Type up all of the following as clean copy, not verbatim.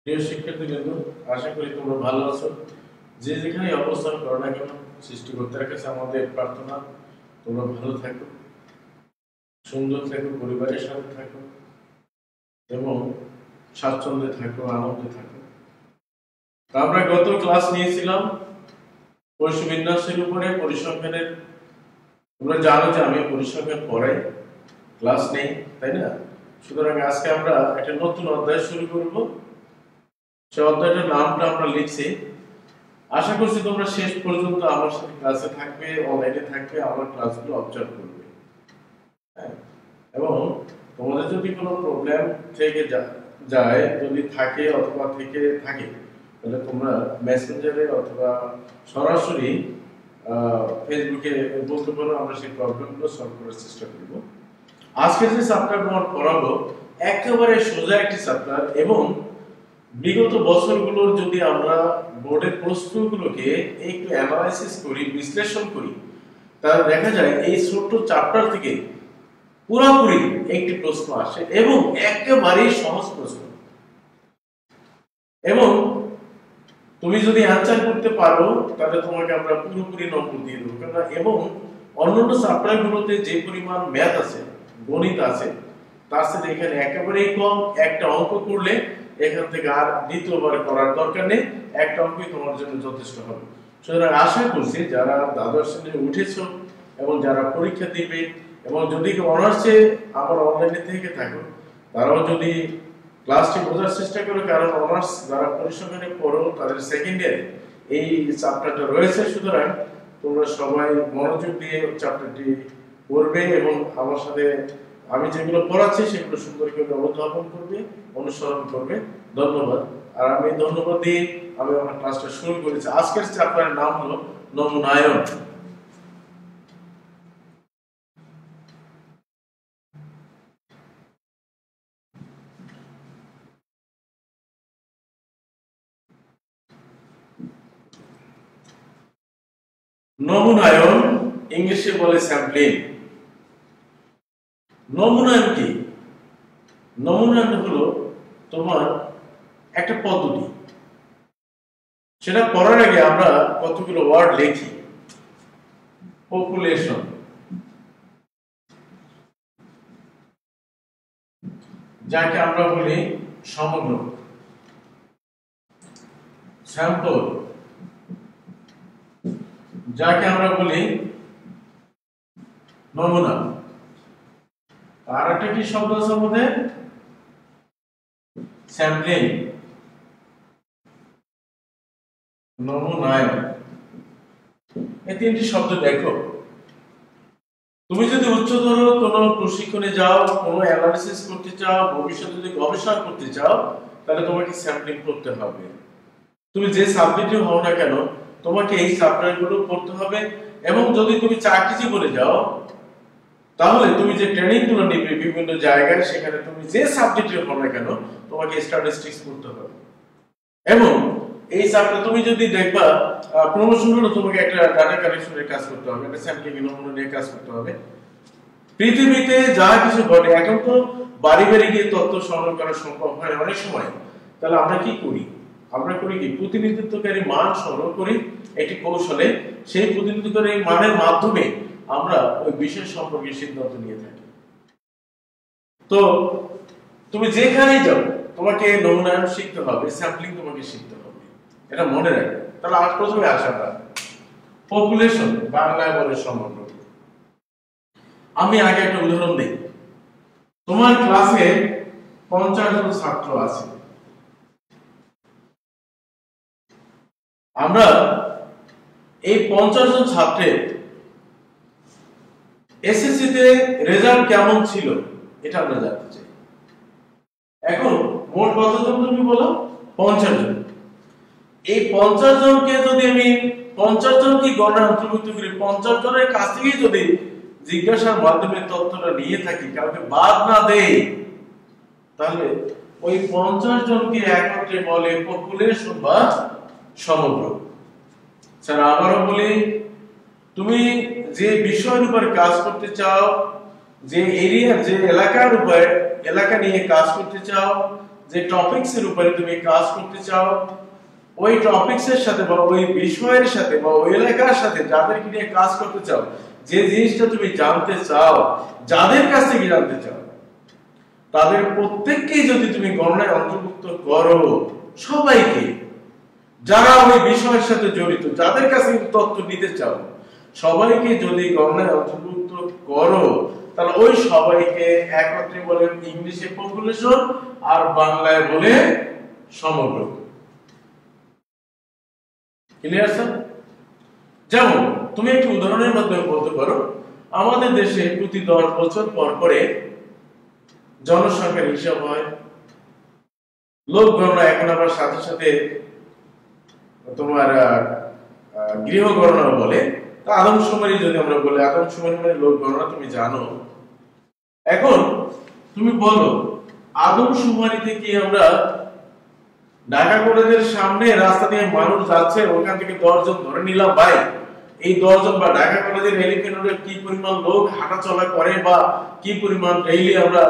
প্রিয় শিক্ষার্থীবৃন্দ, আশা করি তোমরা ভালো আছো। যে যেখানে অবস্থান করো না কেন, সৃষ্টিকর্তার কাছে আমাদের প্রার্থনা তোমরা ভালো থাকো, সুন্দর থাকো, পরিবারের সাথে থাকো এবং স্বাচ্ছন্দ্যে থাকো, আনন্দে থাকো। আমরা গত ক্লাস নিয়েছিলাম পরিসংখ্যানের উপরে। পরিসংখ্যানের তোমরা জানো যে আমি পরিসংখ্যান পড়াই, ক্লাস নেই, তাই না? সুতরাং আজকে আমরা একটা নতুন অধ্যায় শুরু করব। সেই অধ্যায়টার নামটা আমরা লিখছি। আশা করছি তোমরা শেষ পর্যন্ত আমার সাথে ক্লাসে থাকবে, অনলাইনে থাকবে, আমার ক্লাসগুলো অবজার্ভ করবে। হ্যাঁ, এবং তোমাদের যদি কোনো প্রবলেম থেকে যায়, যদি থাকে অথবা থেকে থাকে, তাহলে তোমরা মেসেঞ্জারে অথবা সরাসরি ফেসবুকে বলতে পারো, আমরা সেই প্রবলেমগুলো সলভ করার চেষ্টা করব। আজকে যে চ্যাপ্টার আমরা পড়াবো একেবারে সোজা একটি চ্যাপ্টার, এবং বিগত বছরগুলোর যদি আমরা বোর্ডের প্রশ্নগুলোকে একটু অ্যানালাইসিস করি, বিশ্লেষণ করি, তাহলে দেখা যায় এই ছোট্ট চ্যাপ্টার থেকে পুরোপুরি একটি প্রশ্ন আসে এবং একেবারেই সহজ প্রশ্ন। এবং তুমি যদি অ্যানসার করতে পারো তাহলে তোমাকে আমরা পুরোপুরি নম্বর দিয়ে দেবো। এবং অন্যান্য চ্যাপ্টারগুলোতে যে পরিমাণ ম্যাথ আছে, গণিত আছে, তার সাথে এখানে একেবারেই কম। একটা অঙ্ক করলে এখান থেকে আর দ্বিতীয়বার করার দরকার নেই, একটা অঙ্কই তোমার জন্য যথেষ্ট হবে। সুতরাং আশা করছি যারা দ্বাদশ শ্রেণীতে উঠেছো এবং যারা পরীক্ষা দিবে, এবং যদি অনার্সে আমার অনলাইনে থেকে থাকো, তারাও যদি ক্লাসটি বোঝার চেষ্টা করো, কারণ অনার্স যারা পরিসংখ্যানে পড়ো তাদের সেকেন্ড ইয়ারে এই চ্যাপ্টারটা রয়েছে। সুতরাং তোমরা সবাই মনোযোগ দিয়ে চ্যাপ্টারটি পড়বে এবং আমার সাথে আমি যেগুলো পড়াচ্ছি সেগুলো সুন্দর করে অনুধাবন করবে, অনুসরণ করবে। ধন্যবাদ। আর আমি ধন্যবাদ দিয়ে আমি আমার ক্লাসটা শুরু করেছি। আজকের চ্যাপ্টারের নাম হলো নমুনায়ন। নমুনায়ন ইংলিশে বলে স্যাম্পলিং। নমুনায়ন কি? নমুনায়ন হলো তোমার একটা পদ্ধতি। সেটা পড়ার আগে আমরা কতগুলো ওয়ার্ড লিখি। পপুলেশন, যাকে আমরা বলি সমগ্র। স্যাম্পল, যাকে আমরা বলি নমুনা। আর একটা কি শব্দ আছে আমাদের? স্যাম্পলিং, নমুনায়ন। এই তিনটি শব্দ দেখো। তুমি যদি উচ্চতর কোনো প্রশিক্ষণে যাও, কোনো অ্যানালিসিস করতে চাও, ভবিষ্যতে যদি গবেষণা করতে চাও, তাহলে তোমাকে স্যাম্পলিং করতে হবে। তুমি যে সাবজেক্টে হও না কেন, তোমাকে এই চ্যাপ্টারগুলো পড়তে হবে। এবং যদি তুমি চাকরি জীবনে যাও, তাহলে তুমি যে ট্রেনিং গুলো নিবে বিভিন্ন জায়গায়, সেখানে তুমি যে সাবজেক্টে হও না কেন, তোমাকে স্ট্যাটিস্টিক্স পড়তে হবে। এবং এই চ্যাপ্টার তুমি যদি দেখবা প্রমোশন হলো, তোমাকে একটা ডাটা কালেকশনের কাজ করতে হবে, একটা স্যাম্পলিং নমুনা নিয়ে কাজ করতে হবে। পৃথিবীতে যা কিছু ঘটে, এখন তো বাড়ি বাড়ি গিয়ে তথ্য সংগ্রহ করা সম্ভব হয় অনেক সময়। তাহলে আমরা কি করি? আমরা করি কি? প্রতিনিধিত্বকারী মান সংগ্রহ করি একটি কৌশলে। সেই প্রতিনিধিত্বকারী মানের মাধ্যমে আমরা ওই বিষয় সম্পর্কে সিদ্ধান্ত নিয়ে থাকি। তো তুমি যেখানেই যাও, তোমাকে নমুনায়ন শিখতে হবে, স্যাম্পলিং তোমাকে শিখতে হবে, এটা মনে রাখবে। তাহলে আজ প্রথমে আসা পপুলেশন, বাংলায় বলে সমগ্র। আমি আগে একটা উদাহরণ দিই। তোমার ক্লাসে 50 জন ছাত্র আছে। আমরা এই 50 জন ছাত্রের এসএসসি তে রেজাল্ট কেমন ছিল এটা আমরা জানতে চাই। এখন মোট কতজন তুমি বলো? 50 জন। এই 50 জনকে যদি আমি 50 জন কি গণনা অন্তর্ভুক্ত করি, 50 জনের কাছ থেকে যদি জিজ্ঞাসার মাধ্যমে তথ্যটা নিয়ে থাকি, কাউকে বাদ না দেই, তাহলে ওই 50 জনকে একত্রে বলে পপুলেশন বা সমগ্র। স্যার আবারও বলি, তুমি যে বিষয়ের উপর কাজ করতে চাও, যে এরিয়া, যে এলাকার উপর, এলাকা নিয়ে কাজ করতে চাও, যে টপিকস এর উপরে তুমি কাজ করতে চাও, ওই টপিকস এর সাথে বা ওই বিষয়ের সাথে বা ওই এলাকার সাথে যাদেরকে নিয়ে কাজ করতে চাও, যে জিনিসটা তুমি জানতে চাও, যাদের কাছ থেকে জানতে চাও, তাদের প্রত্যেককেই যদি তুমি গণনায় অন্তর্ভুক্ত করো, সবাইকে যারা ওই বিষয়ের সাথে জড়িত, যাদের কাছে তথ্য নিতে চাও, সবাইকে যদি গণনায় অন্তর্ভুক্ত করো, তাহলে ওই সবাইকে একত্রে বলে ইংলিশে পপুলেশন আর বাংলায় বলে সমগ্র। Clear sir? যেমন তুমি একটি উদাহরণের মাধ্যমে বলতে পারো, আমাদের দেশে প্রতি 10 বছর পর পরে জনসংখ্যার হিসাব হয়, লোক গণনা এখন আবার সাথে সাথে তোমার গৃহ গণনা বলে। তা আদমশুমারি যদি আমরা বলি, আদমশুমারি মানে লোক গণনা, তুমি জানো। এখন তুমি বলো, আদমশুমারিতে কি আমরা ঢাকা কলেজের সামনে রাস্তা দিয়ে মানুষ যাচ্ছে, ওখান থেকে 10 জন ধরে নিলাম, ভাই এই 10 জন বা ঢাকা কলেজের এলিফ্যান্ট রোডে কি পরিমাণ লোক হাঁটা চলা করে বা কি পরিমাণ ডেইলি আমরা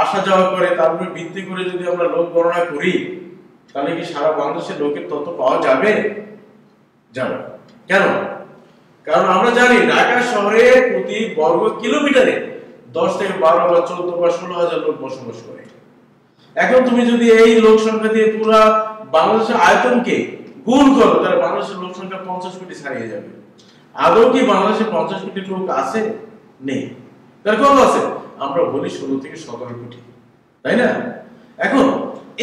আসা যাওয়া করে, তার উপরে ভিত্তি করে যদি আমরা লোক গণনা করি, তাহলে কি সারা বাংলাদেশের লোকের তথ্য পাওয়া যাবে? যাবে। কেন? কারণ আমরা জানি ঢাকা শহরে প্রতি বর্গ কিলোমিটারে 10 থেকে 12 বা 14 বা 16,000 লোক বসবাস করে। এখন তুমি যদি এই লোক সংখ্যা দিয়ে পুরো বাংলাদেশের আয়তনকে গুণ করো, তাহলে বাংলাদেশের লোক সংখ্যা 50 কোটি ছাড়িয়ে যাবে। আদৌ কি বাংলাদেশে 50 কোটি লোক আছে? নেই। তার কত আছে? আমরা বলি 16 থেকে 17 কোটি, তাই না? এখন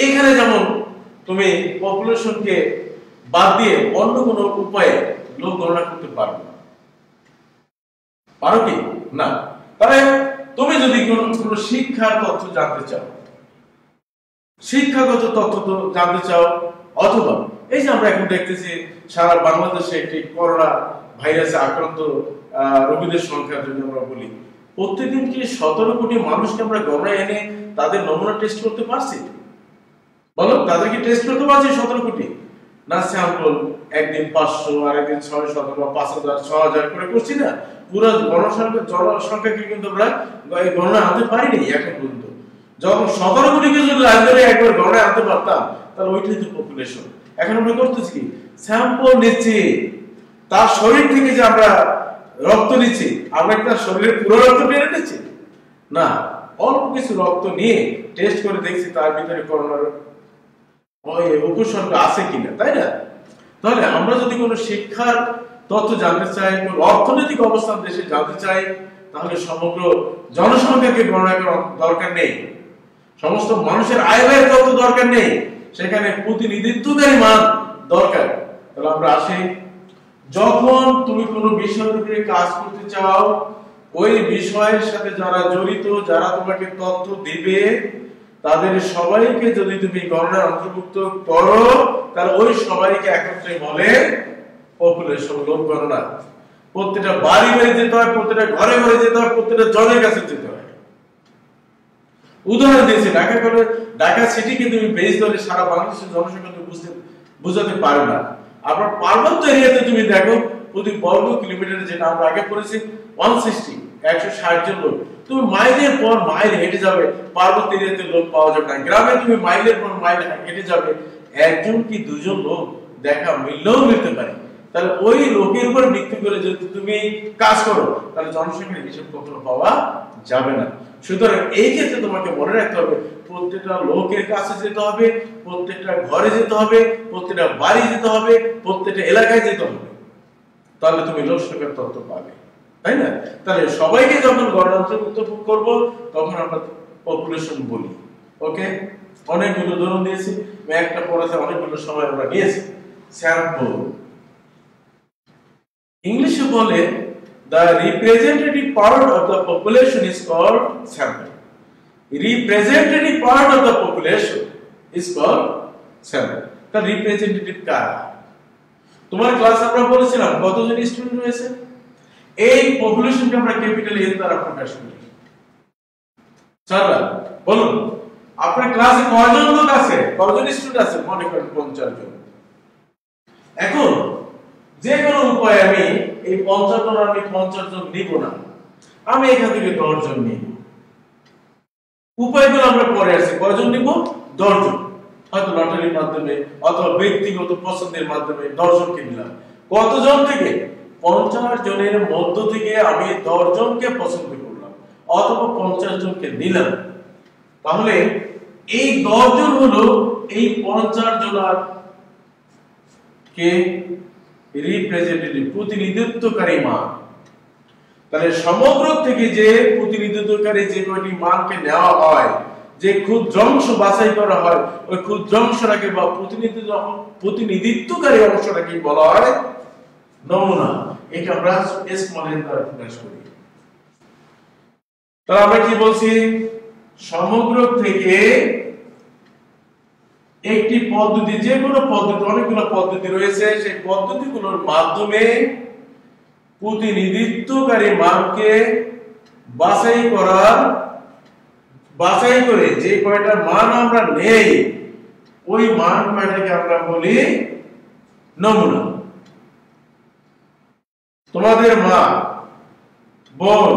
এখানে যেমন তুমি পপুলেশনকে বাদ দিয়ে অন্য কোন উপায়ে লোক গণনা করতে পারো না, পারো কি? না। তাহলে তুমি যদি কোনো শিক্ষার তথ্য জানতে চাও, শিক্ষাগত তথ্য জানতে চাও, অথবা এই যে আমরা এখন দেখতেছি সারা বাংলাদেশে একটি করোনা ভাইরাসে আক্রান্ত রোগীদের সংখ্যা যদি আমরা বলি, প্রত্যেকদিন কি 17 কোটি মানুষকে আমরা গণনায় এনে তাদের নমুনা টেস্ট করতে পারছি? বলো, তাদেরকে টেস্ট করতে পারছি 17 কোটি? না, স্যাম্পল একদিন 500, আরেকদিন 600 বা 5000, 6000 করে করছি না। পুরো জনসংখ্যাকে কিন্তু আমরা গণনা আনতে পারিনি এখন পর্যন্ত। যখন 17 কোটিকে যদি রাজধানী একবার গণনায় আনতে পারতাম, তাহলে ওইটাই তো পপুলেশন। এখন আমরা করতেছি কি? স্যাম্পল নিচ্ছি, তার শরীর থেকে যে আমরা রক্ত নিচ্ছি, আমরা তার শরীরের পুরো রক্ত টেনে নিচ্ছি না, অল্প কিছু রক্ত নিয়ে টেস্ট করে দেখছি তার ভিতরে করোনার উপসর্গ আছে কিনা, তাই না? তাহলে আমরা যদি কোনো শিক্ষার তথ্য জানতে চাই, কোনো অর্থনৈতিক অবস্থান দেশে জানতে চাই, তাহলে সমগ্র জনসংখ্যাকে গণনা করার দরকার নেই, সমস্ত মানুষের আয় ব্যয়ের তথ্য দরকার নেই, সেখানে প্রতিনিধিত্বকারী মান দরকার। তাহলে আমরা আসি, যখন তুমি কোনো বিষয়ের উপরে কাজ করতে চাও, ওই বিষয়ের সাথে যারা জড়িত, যারা তোমাকে তথ্য দিবে, তাদের সবাইকে যদি তুমি গণনায় অন্তর্ভুক্ত করো, তাহলে ওই সবাইকে একত্রে বলে পপুলেশন, লোক গণনা। প্রত্যেকটা বাড়ি বাড়ি যেতে হয়, প্রত্যেকটা ঘরে ঘরে যেতে হয়, প্রত্যেকটা জনের কাছে যেতে হয়। উদাহরণ দিয়েছি, ঢাকা সিটিকে তুমি বেস ধরে সারা বাংলাদেশের জনসংখ্যা তুমি বুঝাতে পারো না। আপনার পার্বত্য এরিয়াতে তুমি দেখো, প্রতি বর্গ কিলোমিটারে, যেটা আমরা আগে পড়েছি 160 জন লোক, তুমি মাইলের পর মাইল হেঁটে যাবে, পার্বত্য এরিয়াতে লোক পাওয়া যাবে না। গ্রামে তুমি মাইলের পর মাইল হেঁটে যাবে, একজন কি দুজন লোক দেখা মিললেও মিলতে পারে। তাহলে ওই লোকের উপর ভিত্তি করে যদি তুমি কাজ করো, তাহলে জনসংখ্যার হিসাব কখনো পাওয়া যাবে না। সুতরাং এই ক্ষেত্রে তোমাকে মনে রাখতে হবে, প্রত্যেকটা লোকের কাছে যেতে হবে, প্রত্যেকটা ঘরে যেতে হবে, প্রত্যেকটা বাড়ি যেতে হবে, প্রত্যেকটা এলাকায় যেতে হবে, তাহলে তুমি লোক সংখ্যার তথ্য পাবে, তাই না? তাহলে সবাইকে যখন গণনা অন্তর্ভুক্ত করব, তখন আমরা পপুলেশন বলি। ওকে, অনেকগুলো উদাহরণ দিয়েছি, একটা পড়াতে অনেকগুলো সময় আমরা নিয়েছি। স্যাম্পল ইংলিশে বলে the representative part of the population is called sample. Representative part of the population is called sample. The representative কারা? তোমার ক্লাসে আমরা বলেছিলাম কতজন স্টুডেন্ট রয়েছে, এই পপুলেশনকে আমরা ক্যাপিটাল এন দ্বারা প্রকাশ করি। স্যার বলুন, আপনার ক্লাসে কয়জন লোক আছে, কয়জন স্টুডেন্ট আছে? মনে করেন 50 জন। এখন যে কোনো উপায়ে আমি এই 50 জন নিব না, আমি এখান থেকে 10 জন নিব। উপায়গুলো আমরা পরে আসছি। কয়জন নিব? 10 জন, হয়তো লটারির মাধ্যমে অথবা ব্যক্তিগত পছন্দের মাধ্যমে 10 জনকে নিলাম। কতজন থেকে? 50 জনের মধ্য থেকে আমি 10 জনকে পছন্দ করলাম অথবা 50 জনকে নিলাম। তাহলে এই 10 জন হলো এই 50 জনার কে রিপ্রেজেন্টেটিভ, প্রতিনিধিত্বকারী মান। তাহলে সমগ্র থেকে যে প্রতিনিধিত্বকারী যে কয়টি মানকে নেওয়া হয়, যে ক্ষুদ্রাংশ বাছাই করা হয়, ওই ক্ষুদ্রাংশটাকে বা প্রতিনিধিত্বকারী অংশটাকে বলা হয় নমুনা। এটা আমরা স্মল এন দ্বারা প্রকাশ করি। তাহলে আমরা কি বলছি? সমগ্র থেকে একটি পদ্ধতি, যে কোনো পদ্ধতি, অনেকগুলো পদ্ধতি রয়েছে, সেই পদ্ধতিগুলোর মাধ্যমে প্রতিনিধিত্বকারী মানকে বাছাই করে যে কয়টা মান আমরা নেই, ওই মান কয়টাকে আমরা বলি নমুনা। তোমাদের মা, বোন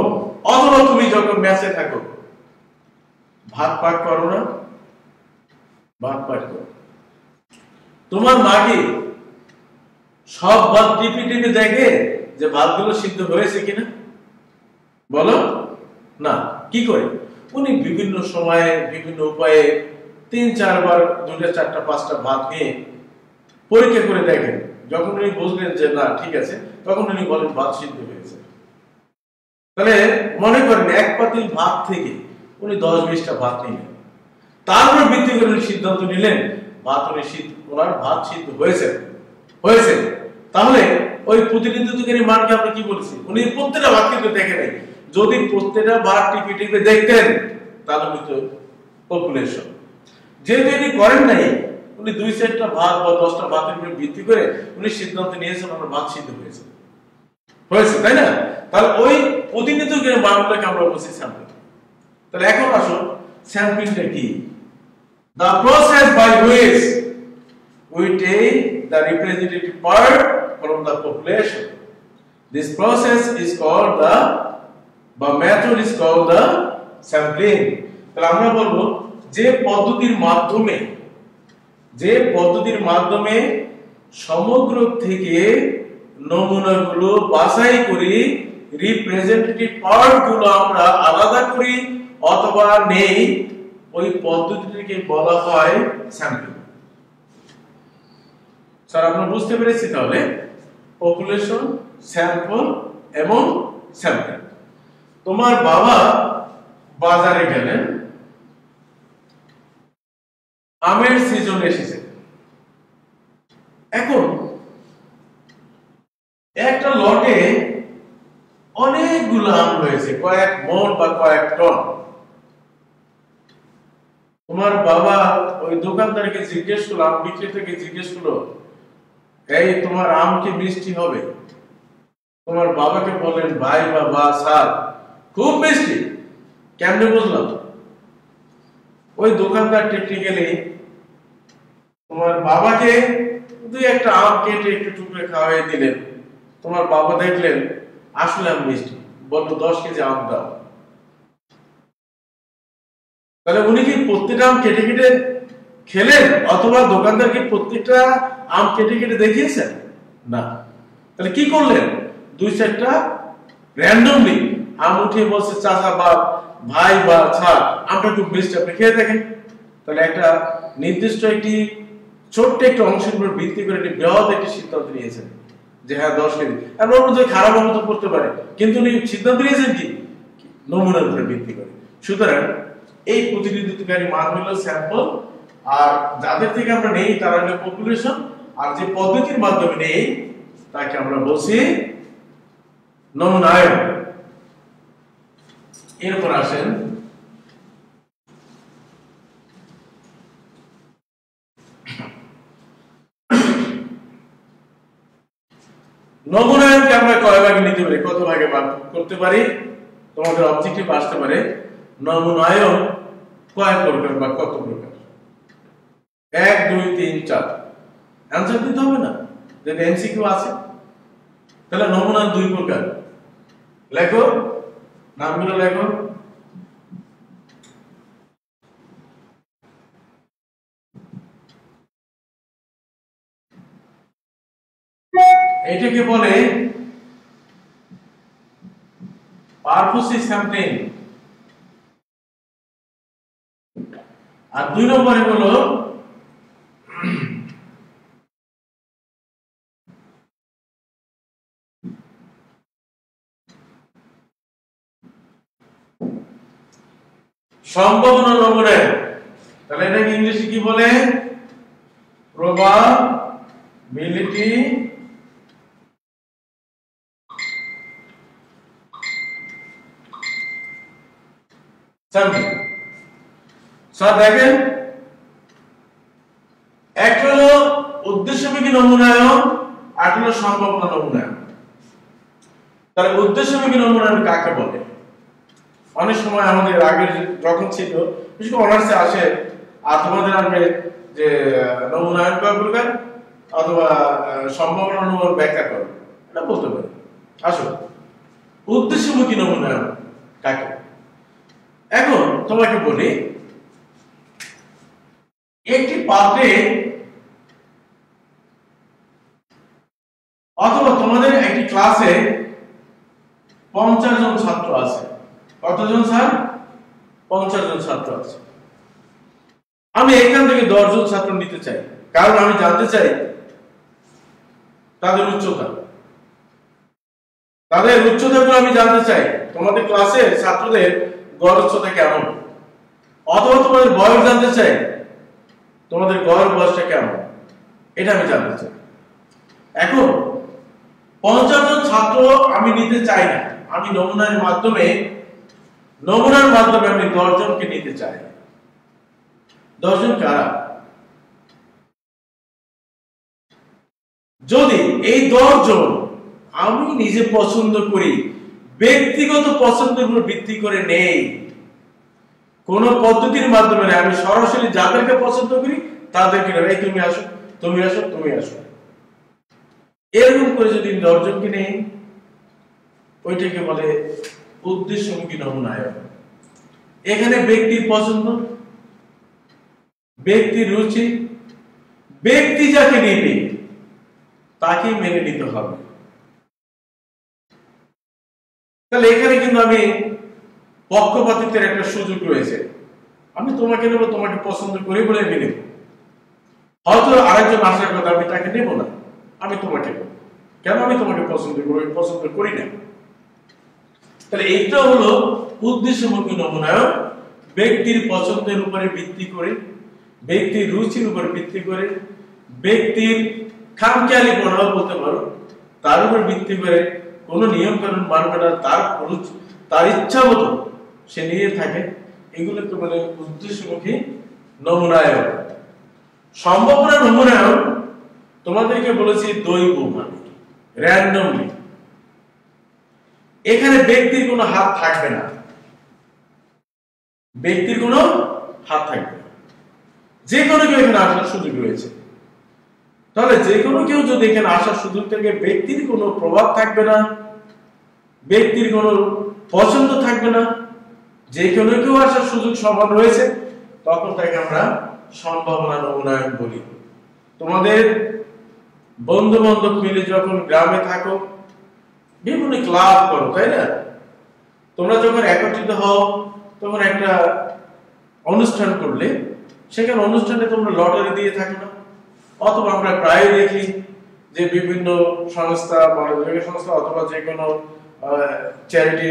অথবা তুমি যখন ম্যাচে থাকো, ভাত পাক করো না? ভাত পাক করো। তোমার মা কি সব ভাত টিপি টিপি দেখে যে ভাতগুলো সিদ্ধ হয়েছে কিনা? বলো না। কি করে? উনি বিভিন্ন সময়ে বিভিন্ন উপায়ে 3-4 বার 2টা 4টা 5টা ভাত নিয়ে পরীক্ষা করে দেখেন। যখন উনি বুঝলেন যে না ঠিক আছে, তখন উনি বলেন ভাত সিদ্ধ হয়েছে। তাহলে মনে করেন এক পাতিল ভাত থেকে উনি 10-20টা ভাত নিলেন, তারপর ভিত্তি করে উনি সিদ্ধান্ত নিলেন ওনার ভাত সিদ্ধ হয়েছে। তাহলে ওই প্রতিনিধিত্বকারী মানকে আপনি কি বলছি? উনি প্রত্যেকটা ভাত কিন্তু দেখে নাই। যদি প্রত্যেকটা ভাত টিপে টিপে দেখতেন তাহলে হয়তো পপুলেশন। যেহেতু উনি করেন নাই, উনি 2-4টা ভাত বা 10টা ভাতের উপর ভিত্তি করে উনি সিদ্ধান্ত নিয়েছেন ওনার ভাত সিদ্ধ হয়েছে, তাই না? তাহলে ওই প্রতিনিধিত্বকারী মানগুলোকে আমরা বলছি স্যাম্পল। তাহলে এখন আসুন স্যাম্পলিংটা কি? The process by which we take the representative part from the population. This process is called the method is called the sampling. তাহলে আমরা বলবো যে পদ্ধতির মাধ্যমে সমগ্র থেকে নমুনাগুলো বাছাই করি, রিপ্রেজেন্টেটিভ পার্টগুলো আমরা আলাদা করি অথবা নেই, ওই পদ্ধতিটিকে বলা হয় স্যাম্পলিং। স্যার আপনারা বুঝতে পেরেছি? তাহলে পপুলেশন, স্যাম্পল এবং স্যাম্পলিং। তোমার বাবা বাজারে গেলেন, আমের সিজন এসেছে। এখন একটা লটে অনেকগুলো আম রয়েছে, কয়েক মণ বা কয়েক টন। তোমার বাবা ওই দোকানদারকে জিজ্ঞেস করলো, আম বিক্রেতাকে জিজ্ঞেস করলো, এই তোমার আম কি মিষ্টি হবে? তোমার বাবাকে বললেন, ভাই বাবা স্যার খুব মিষ্টি। কেমনে বুঝলাম? ওই দোকানদার টেকনিক্যালি তোমার বাবাকে 2-1টা আম কেটে একটু টুকরে খাওয়াই দিলেন। তোমার বাবা দেখলেন আসলে আম মিষ্টি, বললো 10 কেজি আম দাও। তাহলে উনি কি প্রত্যেকটা আম কেটে কেটে খেলেন অথবা দোকানদার কি প্রত্যেকটা আম কেটে কেটে দেখিয়েছেন? না। তাহলে কি করলেন? 2-4টা র্যান্ডমলি আম উঠিয়ে বলছে, চাচা বা ভাই বা স্যার আমটা খুব মিষ্টি, আপনি খেয়ে দেখেন। তাহলে একটা নির্দিষ্ট একটি ছোট্ট একটা অংশের উপর ভিত্তি করে একটি বৃহৎ একটি সিদ্ধান্ত নিয়েছেন যে হ্যাঁ 10 কেজি। আমরা মধ্যে খারাপ মতো করতে পারে, কিন্তু উনি সিদ্ধান্ত নিয়েছেন কি নমুনার উপর ভিত্তি করে। সুতরাং এই প্রতিনিধিত্বকারী মান হলো স্যাম্পল, আর যাদের থেকে আমরা নেই তারা হলো পপুলেশন, আর যে পদ্ধতির মাধ্যমে নেই তাকে আমরা বলছি নমুনায়ন। এরপর আসেন নমুনায়নকে আমরা কয় ভাগে নিতে পারি, কত ভাগে ভাগ করতে পারি? তোমাদের অবজেক্টিভ আসতে পারে নমুনায়ন কয় প্রকার বা কত প্রকার? 1, 2, 3, 4 অ্যানসার দিতে হবে না, যদি এমসিকিউ আছে। তাহলে নমুনা 2 প্রকার। লেখো, নামগুলো লেখো। এটাকে বলে পারপোসিভ স্যাম্পলিং। আর 2 নম্বরে হলো সম্ভাবনা নমুনা। তাহলে এটাকে ইংলিশে কি বলে? Probability sampling. দেখেন, একটা হলো উদ্দেশ্যমুখী নমুনায়ন, আর হলো সম্ভাবনা নমুনায়ন। তাহলে উদ্দেশ্যমুখী নমুনায়ন কাকে বলে? অনেক সময় আমাদের আগের যখন ছিল, বিশেষ করে অনার্সে আসে, আর তোমাদের আসবে যে নমুনায়ন করবে অথবা সম্ভাবনা নমুনা ব্যাখ্যা করবে, এটা বলতে পারে। আসলে উদ্দেশ্যমুখী নমুনায়ন কাকে? এখন তোমাকে বলি, একটি পাত্রে অথবা তোমাদের একটি ক্লাসে 50 জন ছাত্র আছে। কতজন স্যার? 50 জন ছাত্র আছে। আমি এখান থেকে 10 জন ছাত্র নিতে চাই, কারণ আমি জানতে চাই তাদের উচ্চতা। তাদের উচ্চতাগুলো আমি জানতে চাই। তোমাদের ক্লাসের ছাত্রদের গড় উচ্চতা কেমন, অথবা তোমাদের বয়স জানতে চাই, তোমাদের গড় বয়সটা কেমন, এটা আমি জানতে চাই। এখন 50 জন ছাত্র আমি নিতে চাই না, আমি নমুনার মাধ্যমে আমি 10 জনকে নিতে চাই। 10 জন কারা? যদি এই 10 জন আমি নিজে পছন্দ করি, ব্যক্তিগত পছন্দের উপর ভিত্তি করে নেই, কোন পদ্ধতির মাধ্যমে না, আমি সরাসরি যাদেরকে পছন্দ করি তাদেরকে নেই, এই তুমি আসো, তুমি আসো, তুমি আসো, এরকম করে যদি 10 জনকে নেই, ওইটাকে বলে উদ্দেশ্যমুখী নমুনায়ন। এখানে ব্যক্তির পছন্দ, ব্যক্তির রুচি, ব্যক্তি যাকে নেবে তাকে মেনে নিতে হবে। তাহলে এখানে কিন্তু আমি পক্ষপাতিত্বের একটা সুযোগ রয়েছে। আমি তোমাকে নেব, তোমাকে পছন্দ করি বলে আমি নেব। হয়তো আরেকজন আসার কথা, আমি তাকে নেব না, আমি তোমাকে নেব। কেন? আমি তোমাকে পছন্দ করি, পছন্দ করি না। তাহলে এইটা হলো উদ্দেশ্যমুখী নমুনায়ন। ব্যক্তির পছন্দের উপরে ভিত্তি করে, ব্যক্তির রুচির উপর ভিত্তি করে, ব্যক্তির খামখেয়ালি প্রভাব বলতে পারো, তার উপর ভিত্তি করে কোন নিয়ম কানুন মানবে না, তার ইচ্ছা মতো সে নিয়ে থাকে, এগুলোকে বলে উদ্দেশ্যমুখী নমুনায়ন। সম্ভাবনা নমুনায়ন তোমাদেরকে বলেছি দৈব, মানে র্যান্ডমলি। এখানে ব্যক্তির কোনো হাত থাকবে না, ব্যক্তির কোনো হাত থাকবে না, যে কোনো কেউ এখানে আসার সুযোগ রয়েছে। তাহলে যে কোনো কেউ যদি এখানে আসার সুযোগ থাকে, ব্যক্তির কোনো প্রভাব থাকবে না, ব্যক্তির কোনো পছন্দ থাকবে না, যে কোনো কেউ আসার সুযোগ সমান রয়েছে, তখন তাকে আমরা সম্ভাবনা নমুনায়ন বলি। তোমাদের বন্ধু বান্ধব মিলে যখন গ্রামে থাকো, বিভিন্ন ক্লাব করো, তাই না? তোমরা যখন একত্রিত হও, তখন একটা অনুষ্ঠান করলে সেখানে অনুষ্ঠানে তোমরা লটারি দিয়ে থাকো না? অথবা আমরা প্রায় দেখি যে বিভিন্ন সংস্থা, মানবিক সংস্থা অথবা যে কোনো চ্যারিটি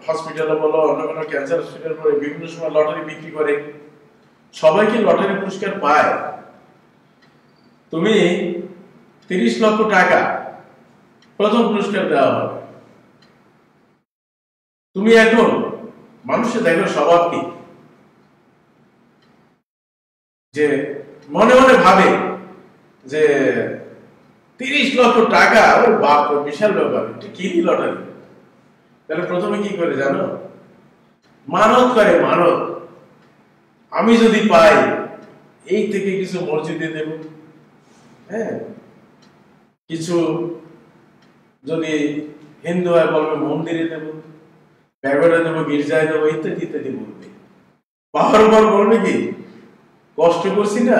হসপিটালে বলো, অন্য কোনো ক্যান্সার হসপিটাল বলো, বিভিন্ন সময় লটারি বিক্রি করে। সবাইকে লটারি পুরস্কার পায়। তুমি 30 লক্ষ টাকা প্রথম পুরস্কার দেওয়া হবে। তুমি এখন মানুষের দেখো স্বভাব কি, যে মনে মনে ভাবে যে 30 লক্ষ টাকা, ওই বাপ, বিশাল ব্যাপার, কি লটারি। তাহলে প্রথমে কি করে জানো? মানত করে, মানত। আমি যদি পাই, এই থেকে কিছু মসজিদে দেব, হ্যাঁ, কিছু যদি হিন্দু হয় বলবে মন্দিরে দেব, ব্যাগরে দেবো, গির্জায় দেবো, ইত্যাদি ইত্যাদি বলবে। পাওয়ার পর বলবে কি, কষ্ট করছি না,